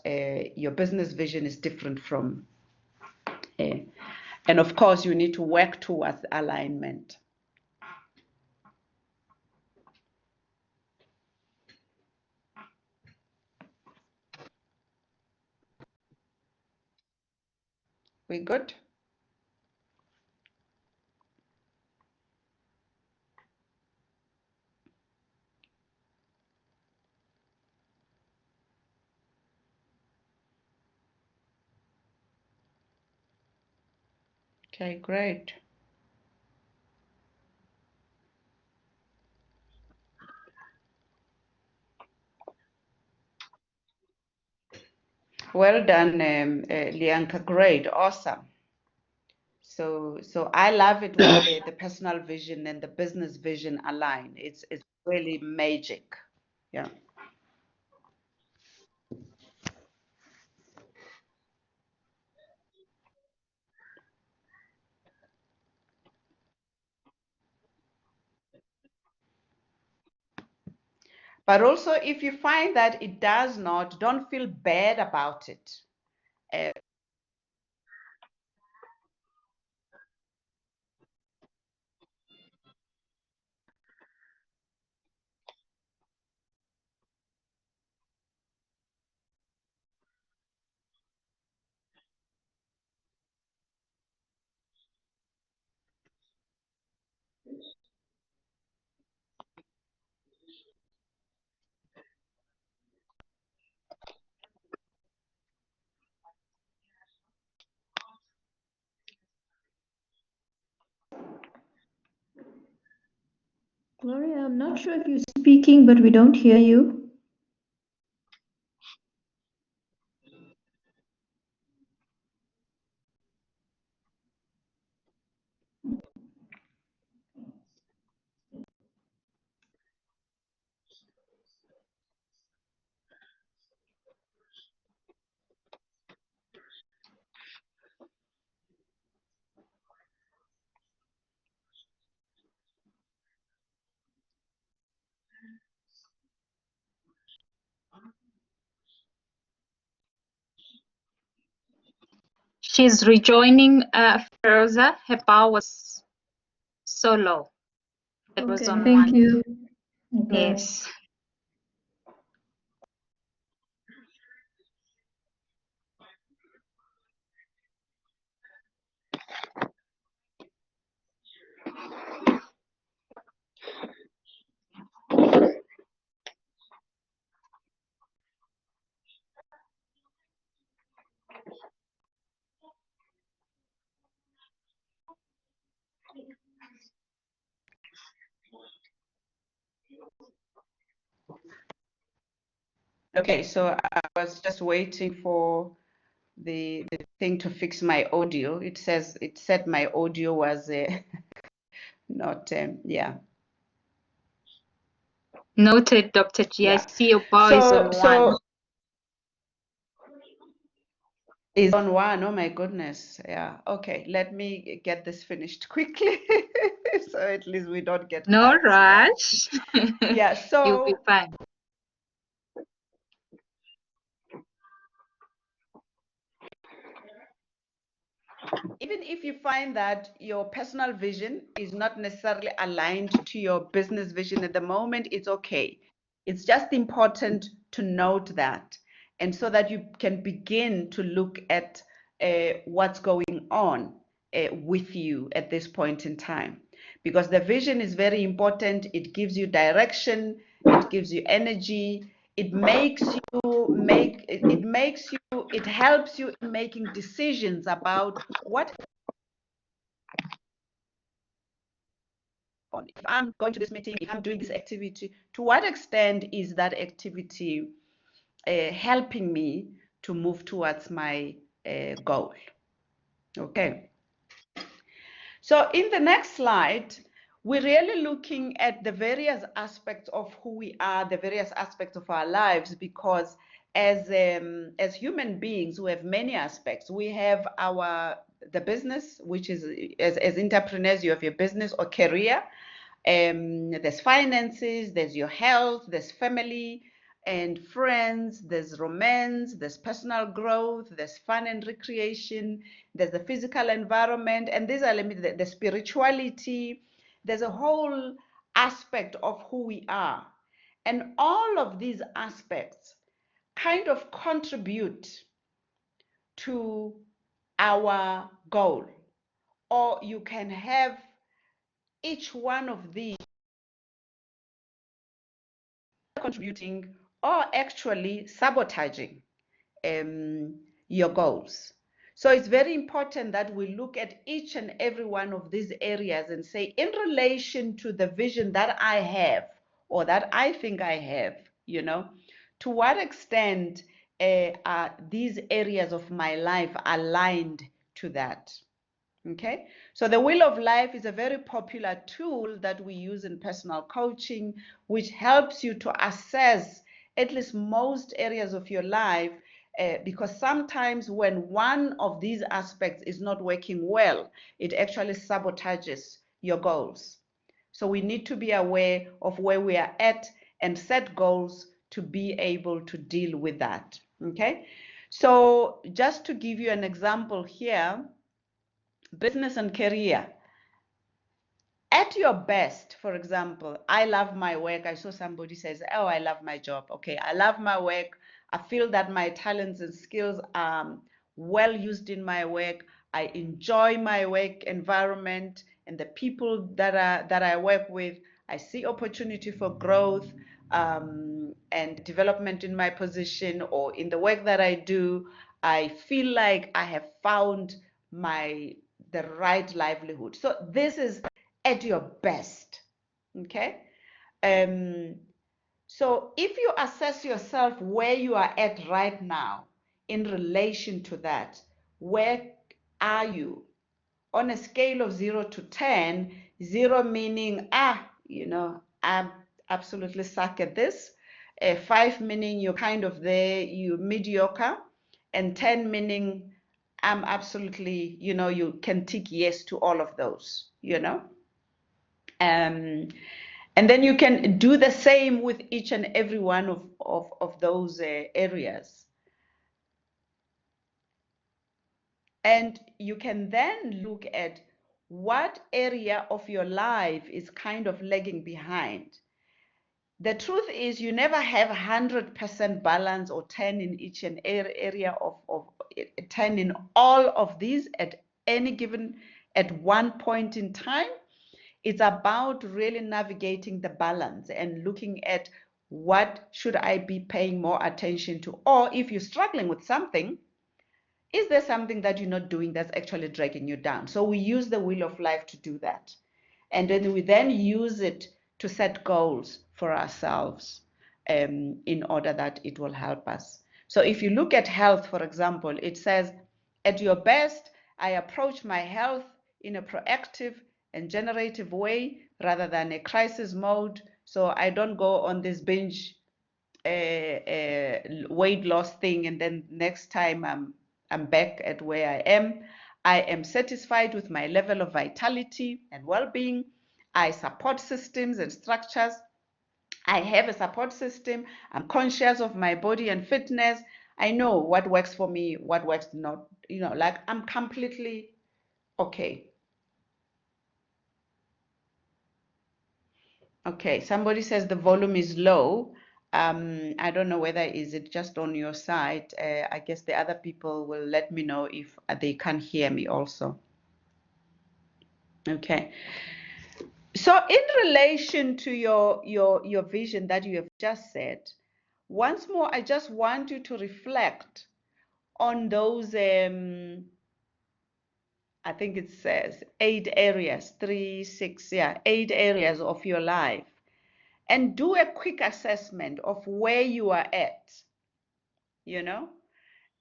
your business vision is different from, and of course you need to work towards alignment. We good? Okay, great. Well done, Lianka. Great, awesome. So I love it when the personal vision and the business vision align. It's really magic. Yeah. But also, if you find that it does not, don't feel bad about it. Gloria, I'm not sure if you're speaking, but we don't hear you. She's rejoining Feroza. Her bar was so low. It was Okay, on thank one. you. Okay. Yes. Okay, so I was just waiting for the thing to fix my audio. It said my audio was not yeah. Noted, Dr. G. I Yeah. see your bar is on one. Is on one. Oh my goodness. Yeah. Okay. Let me get this finished quickly, so at least we don't get No cuts. rush. Yeah. So you'll be fine. Even if you find that your personal vision is not necessarily aligned to your business vision at the moment, it's okay. It's just important to note that, and so that you can begin to look at what's going on with you at this point in time. Because the vision is very important. It gives you direction, it gives you energy, it helps you in making decisions about what on. If I'm going to this meeting, if I'm doing this activity, to what extent is that activity helping me to move towards my goal? Okay. So in the next slide, we're really looking at the various aspects of who we are, the various aspects of our lives, because as human beings who have many aspects, we have the business, which is as entrepreneurs, you have your business or career. There's finances, there's your health, there's family and friends, there's romance, there's personal growth, there's fun and recreation, there's the physical environment, and these are limited, the spirituality. There's a whole aspect of who we are. And all of these aspects kind of contribute to our goal. Or you can have each one of these contributing or actually sabotaging your goals. So it's very important that we look at each and every one of these areas and say, in relation to the vision that I have or that I think I have, to what extent are these areas of my life aligned to that? Okay, so the Wheel of Life is a very popular tool that we use in personal coaching, which helps you to assess at least most areas of your life, because sometimes when one of these aspects is not working well, it actually sabotages your goals. So we need to be aware of where we are at and set goals to be able to deal with that. Okay, so just to give you an example here, business and career. At your best, for example, I love my work. I saw somebody says, oh, I love my job. Okay, I love my work. I feel that my talents and skills are well used in my work. I enjoy my work environment and the people that I work with. I see opportunity for growth and development in my position or in the work that I do. I feel like I have found the right livelihood. So this is at your best. Okay. So if you assess yourself where you are at right now in relation to that, where are you on a scale of 0 to 10? 0 meaning I'm absolutely suck at this, 5 meaning you're kind of there, you're mediocre, and 10 meaning I'm absolutely, you can tick yes to all of those, and then you can do the same with each and every one of those areas. And you can then look at what area of your life is kind of lagging behind. The truth is you never have 100% balance or 10 in each and every area of 10 in all of these at one point in time. It's about really navigating the balance and looking at what should I be paying more attention to, or if you're struggling with something, is there something that you're not doing that's actually dragging you down? So we use the Wheel of Life to do that. And then we use it to set goals for ourselves. in order that it will help us. So if you look at health, for example, it says, at your best, I approach my health in a proactive and generative way rather than a crisis mode. So I don't go on this binge weight loss thing, and then next time I'm back at where I am. I am satisfied with my level of vitality and well-being. I support systems and structures. I have a support system. I'm conscious of my body and fitness. I know what works for me, what works not, like I'm completely okay. Okay, somebody says the volume is low. I don't know whether is it just on your side. I guess the other people will let me know if they can't hear me also. Okay. So in relation to your vision that you have just said, once more, I just want you to reflect on those, I think it says 8 areas, 3, 6, yeah, 8 areas of your life. And do a quick assessment of where you are at,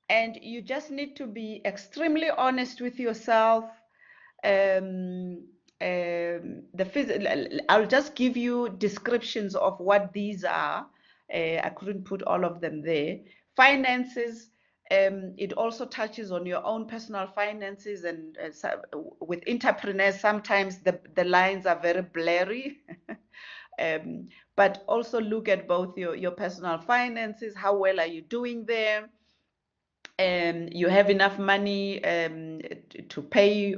and you just need to be extremely honest with yourself. I'll just give you descriptions of what these are. I couldn't put all of them there. Finances, it also touches on your own personal finances, and with entrepreneurs, sometimes the lines are very blurry. But also look at both your personal finances. How well are you doing there? You have enough money to pay,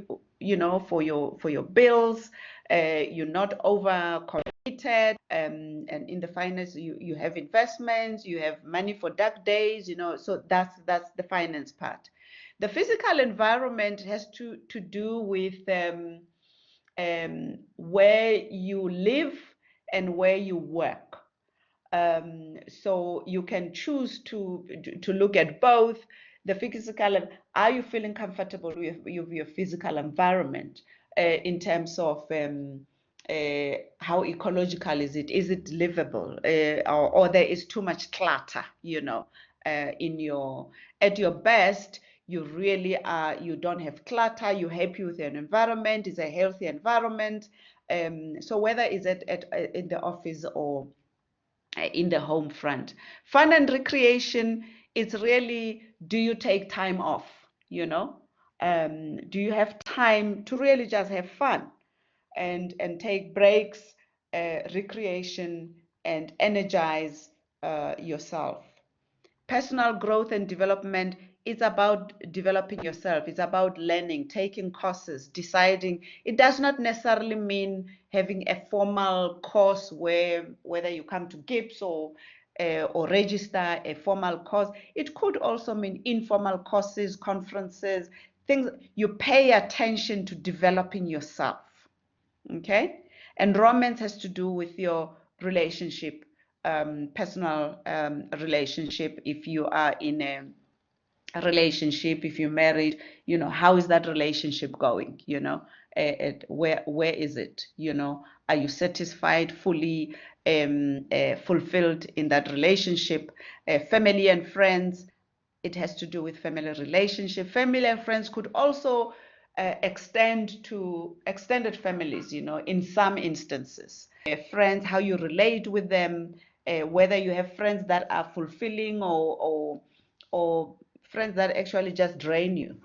for your bills. You're not over committed, and in the finance, you have investments, you have money for dark days, so that's the finance part. The physical environment has to do with where you live and where you work. So you can choose to look at both. The physical, are you feeling comfortable with your physical environment in terms of how ecological is it? Is it livable, or there is too much clutter? At your best, you really are. You don't have clutter. You're happy with your environment. It's a healthy environment. So whether it's in the office or in the home front. Fun and recreation, it's really, do you take time off? Do you have time to really just have fun and take breaks, recreation, and energize yourself? Personal growth and development is about developing yourself. It's about learning, taking courses, deciding. It does not necessarily mean having a formal course whether you come to GIBS or register a formal course. It could also mean informal courses, conferences, things. You pay attention to developing yourself. Okay? And romance has to do with your relationship, personal relationship. If you are in a relationship, if you're married, how is that relationship going? Where is it? Are you satisfied, fully fulfilled in that relationship? Family and friends, it has to do with family relationship. Family and friends could also extend to extended families, in some instances. Friends, how you relate with them, whether you have friends that are fulfilling or friends that actually just drain you,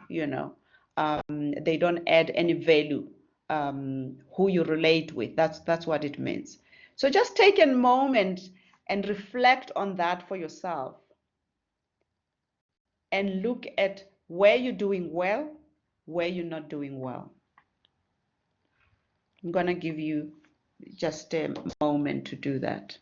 they don't add any value. Who you relate with, that's what it means. So just take a moment and reflect on that for yourself, and look at where you're doing well, where you're not doing well. I'm going to give you just a moment to do that.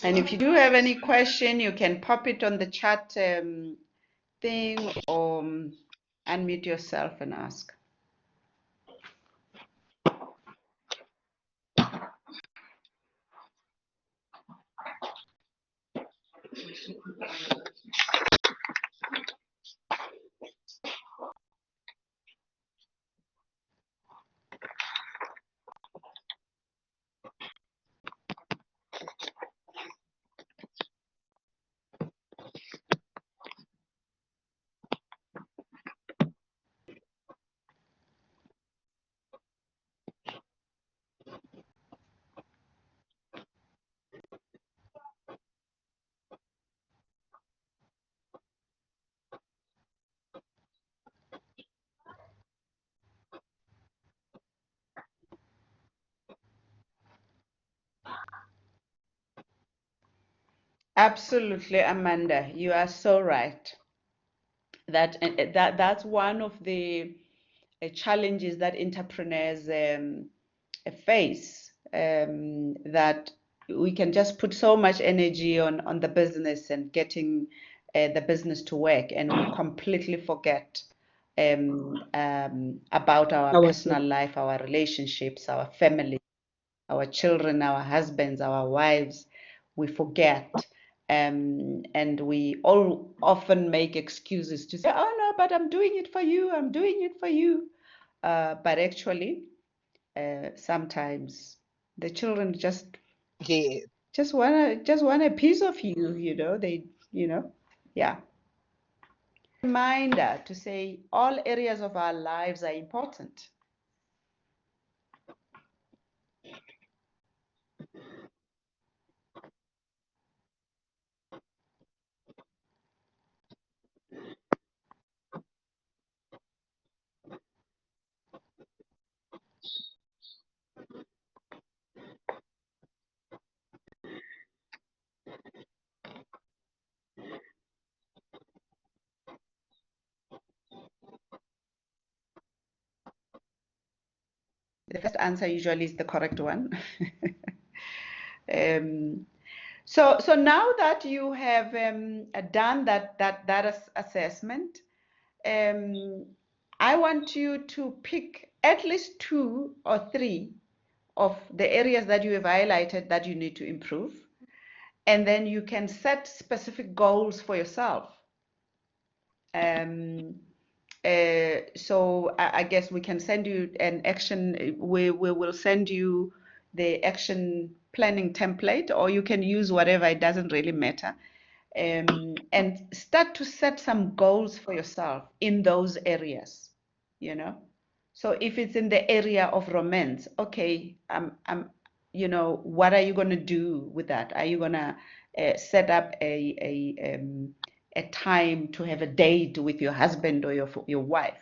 And if you do have any question, you can pop it on the chat thing or unmute yourself and ask. Absolutely, Amanda, you are so right. That's one of the challenges that entrepreneurs face. That we can just put so much energy on the business and getting the business to work, and we completely forget about our personal life, our relationships, our family, our children, our husbands, our wives. We forget. And we all often make excuses to say, oh no, but I'm doing it for you, I'm doing it for you. But actually, sometimes the children just want a piece of you, yeah. Reminder to say all areas of our lives are important. The first answer usually is the correct one. So now that you have done that assessment, I want you to pick at least 2 or 3 of the areas that you have highlighted that you need to improve, and then you can set specific goals for yourself. So I guess we can send you an action. We will send you the action planning template, or you can use whatever. It doesn't really matter. And start to set some goals for yourself in those areas. So if it's in the area of romance, okay, what are you going to do with that? Are you going to set up a time to have a date with your husband or your wife?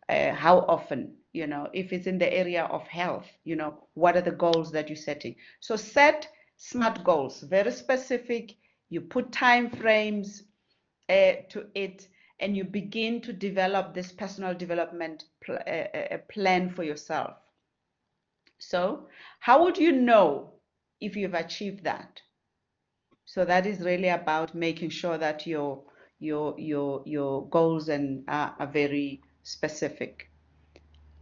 How often? If it's in the area of health, what are the goals that you're setting? So set SMART goals, very specific. You put time frames to it, and you begin to develop this personal development plan for yourself. So how would you know if you've achieved that? So that is really about making sure that your goals are very specific.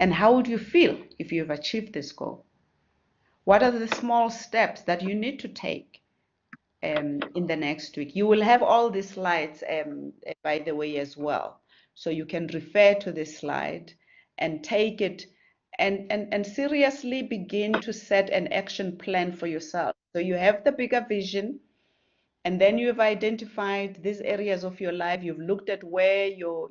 And how would you feel if you've achieved this goal? What are the small steps that you need to take in the next week? You will have all these slides, by the way, as well. So you can refer to this slide and take it and seriously begin to set an action plan for yourself. So you have the bigger vision, and then you've identified these areas of your life. You've looked at where you're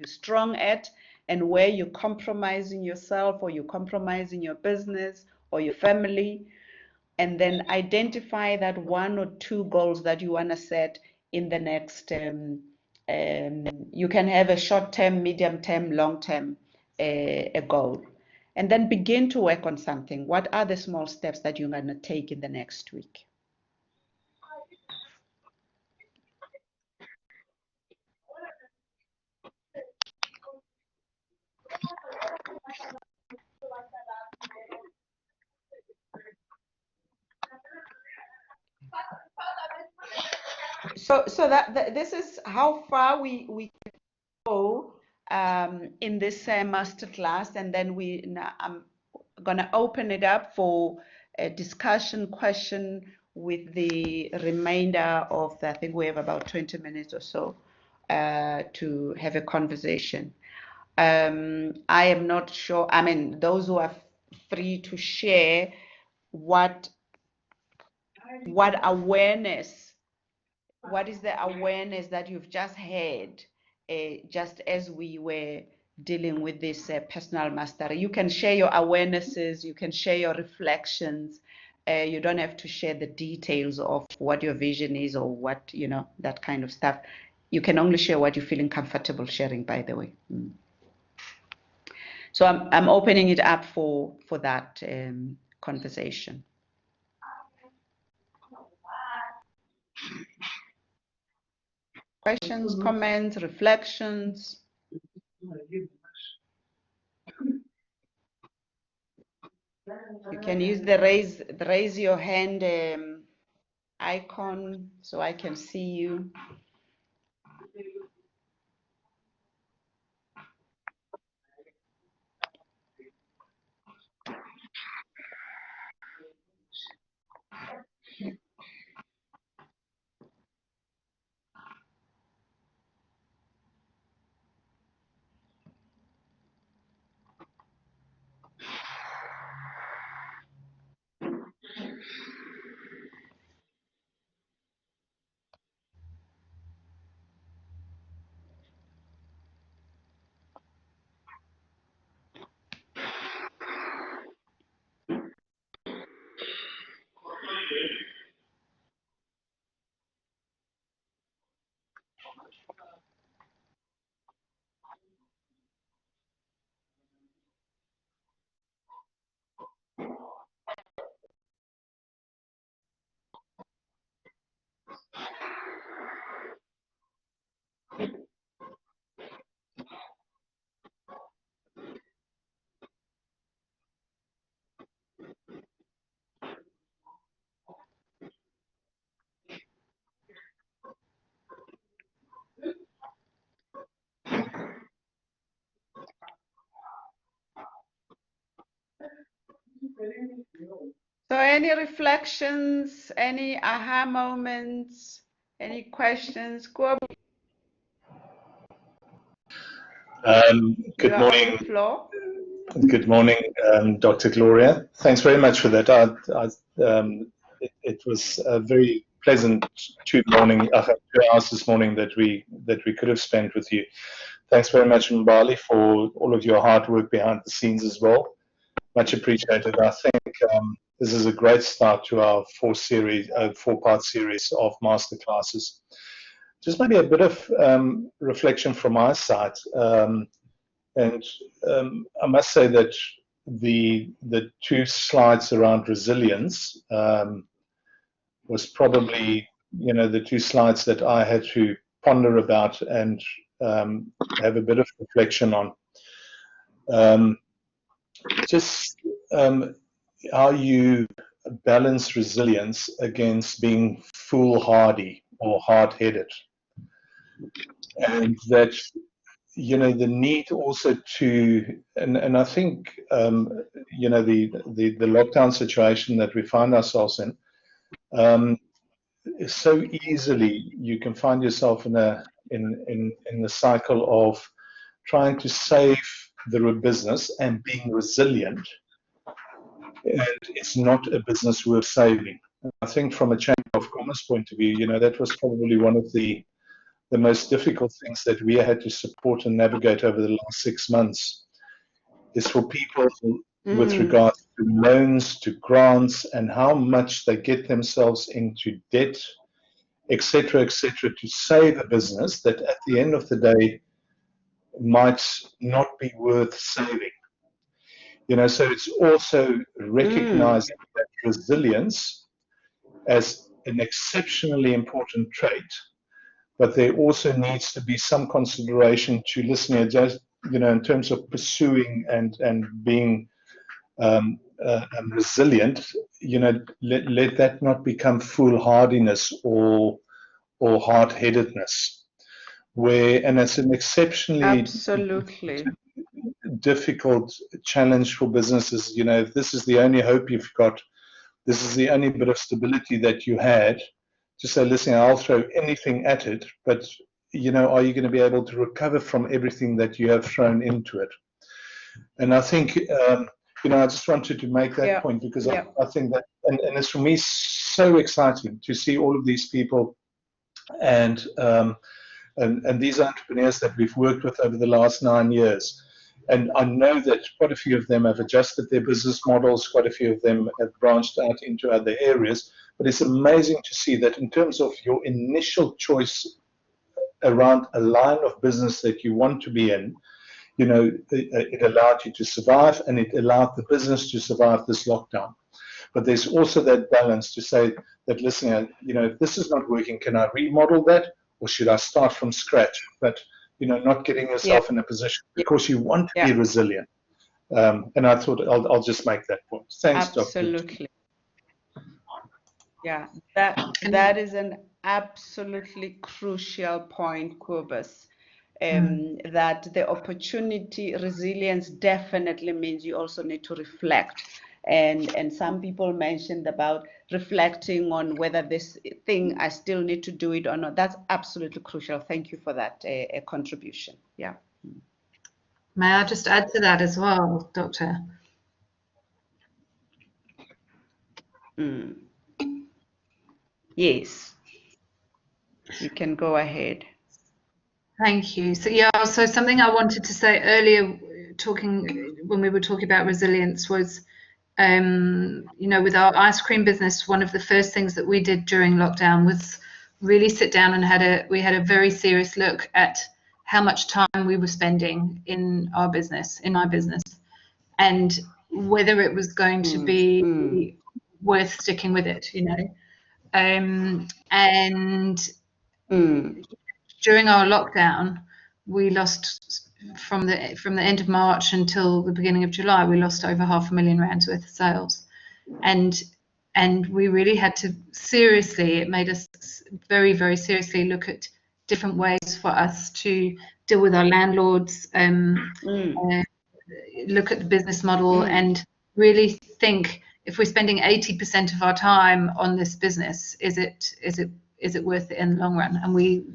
strong at and where you're compromising yourself, or you're compromising your business or your family. And then identify that 1 or 2 goals that you want to set in the next, you can have a short-term, medium-term, long-term a goal. And then begin to work on something. What are the small steps that you're going to take in the next week? So this is how far we can go in this masterclass, and then I'm gonna open it up for a discussion question with the remainder of I think we have about 20 minutes or so to have a conversation. I am not sure, I mean, those who are free to share what awareness, what is the awareness that you've just had just as we were dealing with this personal mastery. You can share your awarenesses, you can share your reflections. You don't have to share the details of what your vision is or what, you know, that kind of stuff. You can only share what you're feeling comfortable sharing, by the way. So I'm opening it up for that conversation. Questions, comments, reflections. You can use the raise your hand icon so I can see you. So any reflections, any aha moments, any questions? Good morning. Good morning, Dr. Gloria. Thanks very much for that. It was a very pleasant 2 hours this morning that we could have spent with you. Thanks very much, Mbali, for all of your hard work behind the scenes as well. Much appreciated. I think this is a great start to our 4-part series of masterclasses. Just maybe a bit of reflection from my side. And I must say that the 2 slides around resilience was probably, you know, the 2 slides that I had to ponder about and have a bit of reflection on. Just how you balance resilience against being foolhardy or hard-headed, and that, you know, the need also to, and I think, you know, the lockdown situation that we find ourselves in, so easily you can find yourself in the cycle of trying to save the business and being resilient, and it's not a business worth saving. I think from a Chamber of Commerce point of view, you know, that was probably one of the most difficult things that we had to support and navigate over the last 6 months, is for people with regards to loans, to grants, and how much they get themselves into debt, etc., to save a business that at the end of the day might not be worth saving. You know, so it's also recognizing that resilience as an exceptionally important trait, but there also needs to be some consideration to listening, just, you know, in terms of pursuing and being resilient. You know, let that not become foolhardiness or or hard-headedness, and it's an exceptionally Absolutely. difficult challenge for businesses. You know, if this is the only hope you've got, this is the only bit of stability that you had, to say, listen, I'll throw anything at it, but, you know, are you going to be able to recover from everything that you have thrown into it? And I think, you know, I just wanted to make that point, because I think that, and it's for me so exciting to see all of these people and these entrepreneurs that we've worked with over the last 9 years. And I know that quite a few of them have adjusted their business models, quite a few of them have branched out into other areas. But it's amazing to see that in terms of your initial choice around a line of business that you want to be in, you know, it allowed you to survive, and it allowed the business to survive this lockdown. But there's also that balance to say that, listen, you know, if this is not working, can I remodel that, or should I start from scratch? But, you know, not getting yourself in a position, because you want to be resilient. And I thought I'll just make that point. Thanks, Absolutely. Yeah, that is an absolutely crucial point, Kobus. That the opportunity resilience definitely means you also need to reflect. And some people mentioned about reflecting on whether this thing, I still need to do it or not. That's absolutely crucial. Thank you for that contribution. Yeah. May I just add to that as well, Doctor? Yes, you can go ahead. Thank you. So yeah, so something I wanted to say earlier, when we were talking about resilience, was, you know, with our ice cream business, one of the first things that we did during lockdown was really sit down and we had a very serious look at how much time we were spending in our business, and whether it was going to be worth sticking with it, you know. And during our lockdown, we lost, from the end of March until the beginning of July, we lost over R500,000 worth of sales, and we really had to seriously, it made us very, very seriously look at different ways for us to deal with our landlords, look at the business model, and really think, if we're spending 80% of our time on this business, is it worth it in the long run? And we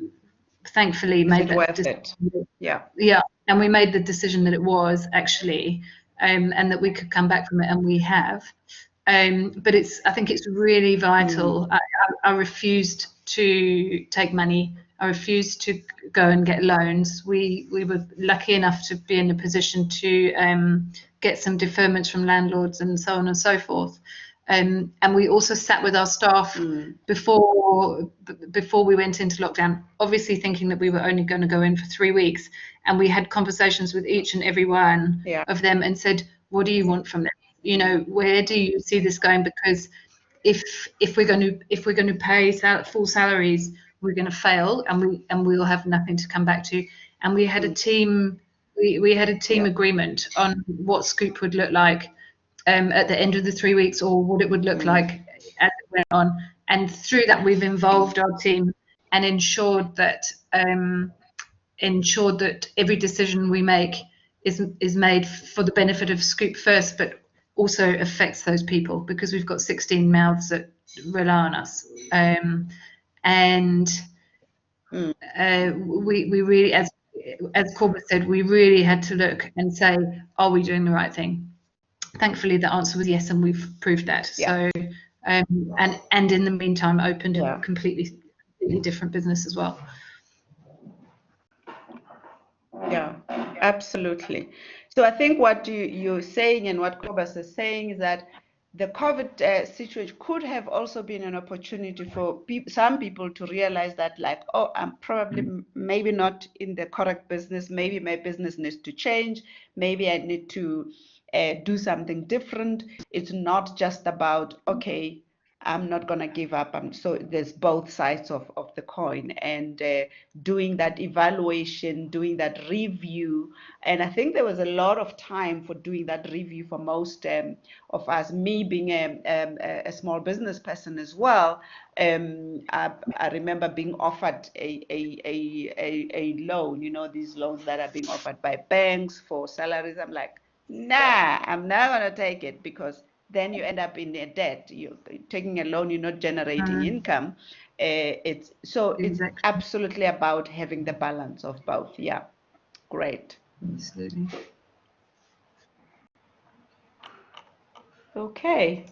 thankfully made that decision. Yeah, and we made the decision that it was actually, and that we could come back from it, and we have. But I think it's really vital. I refused to take money. I refused to go and get loans. We were lucky enough to be in a position to get some deferments from landlords and so on and so forth. And we also sat with our staff before we went into lockdown, obviously thinking that we were only going to go in for 3 weeks. And we had conversations with each and every one of them and said, what do you want from this? You know, where do you see this going? Because if we're going to pay full salaries, we're going to fail, and we'll have nothing to come back to. And we had a team agreement on what Scoop would look like at the end of the 3 weeks, or what it would look like as it went on. And through that, we've involved our team and ensured that every decision we make is made for the benefit of Scoop first, but also affects those people, because we've got 16 mouths that rely on us. We really, as Corbett said, we really had to look and say, are we doing the right thing? Thankfully, the answer was yes, and we've proved that. So, and in the meantime, opened a completely different business as well. Yeah, absolutely. So I think what you're saying and what Kobus is saying is that the COVID situation could have also been an opportunity for some people to realize that, like, oh, I'm probably maybe not in the correct business. Maybe my business needs to change. Maybe I need to do something different. It's not just about, okay, I'm not going to give up. So there's both sides of the coin, and doing that evaluation, doing that review. And I think there was a lot of time for doing that review for most of us, me being a small business person as well. I remember being offered a loan, you know, these loans that are being offered by banks for salaries. I'm like, nah, I'm not going to take it, because then you end up in a debt. You're taking a loan, you're not generating income. It's absolutely about having the balance of both. Yeah, great. Absolutely. Okay.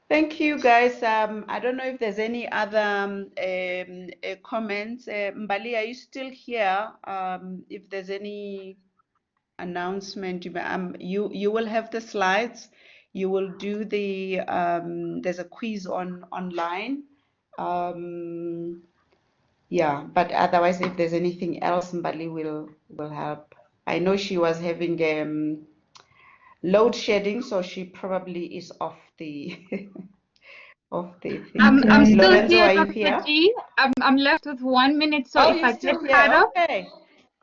Thank you, guys. I don't know if there's any other comments. Mbali, are you still here? If there's any announcement, you will have the slides. You will do the there's a quiz online. Yeah, but otherwise, if there's anything else, Mbali will help. I know she was having load shedding, so she probably is off the of the thing. I'm still Lorenzo, here, are you Dr. here? G. I'm left with 1 minute, so Oh, if you're I get still cut here. off, Okay.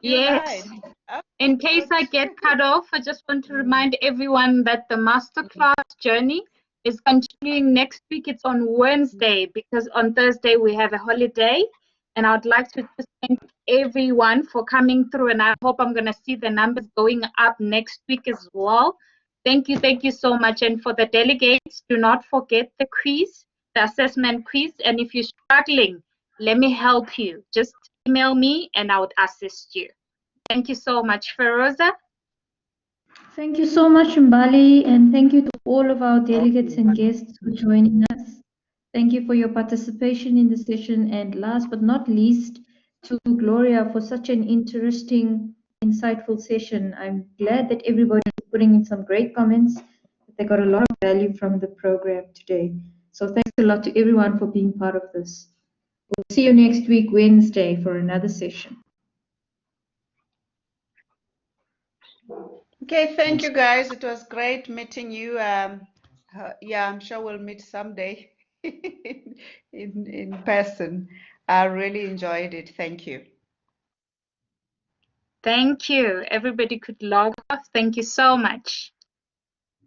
You yes. lied. Okay, In case I good. get cut off, I just want to remind everyone that the masterclass journey is continuing next week. It's on Wednesday, because on Thursday we have a holiday. And I'd like to just thank everyone for coming through. And I hope I'm going to see the numbers going up next week as well. Thank you so much. And for the delegates, do not forget the quiz, the assessment quiz. And if you're struggling, let me help you. Just email me and I would assist you. Thank you so much, Feroza. Thank you so much, Mbali, and thank you to all of our delegates and guests for joining us. Thank you for your participation in the session, and last but not least, to Gloria for such an interesting, insightful session. I'm glad that everybody is putting in some great comments. They got a lot of value from the program today. So thanks a lot to everyone for being part of this. We'll see you next week, Wednesday, for another session. Okay, thank you, guys. It was great meeting you. Yeah, I'm sure we'll meet someday in person. I really enjoyed it. Thank you. Thank you. Everybody could log off. Thank you so much.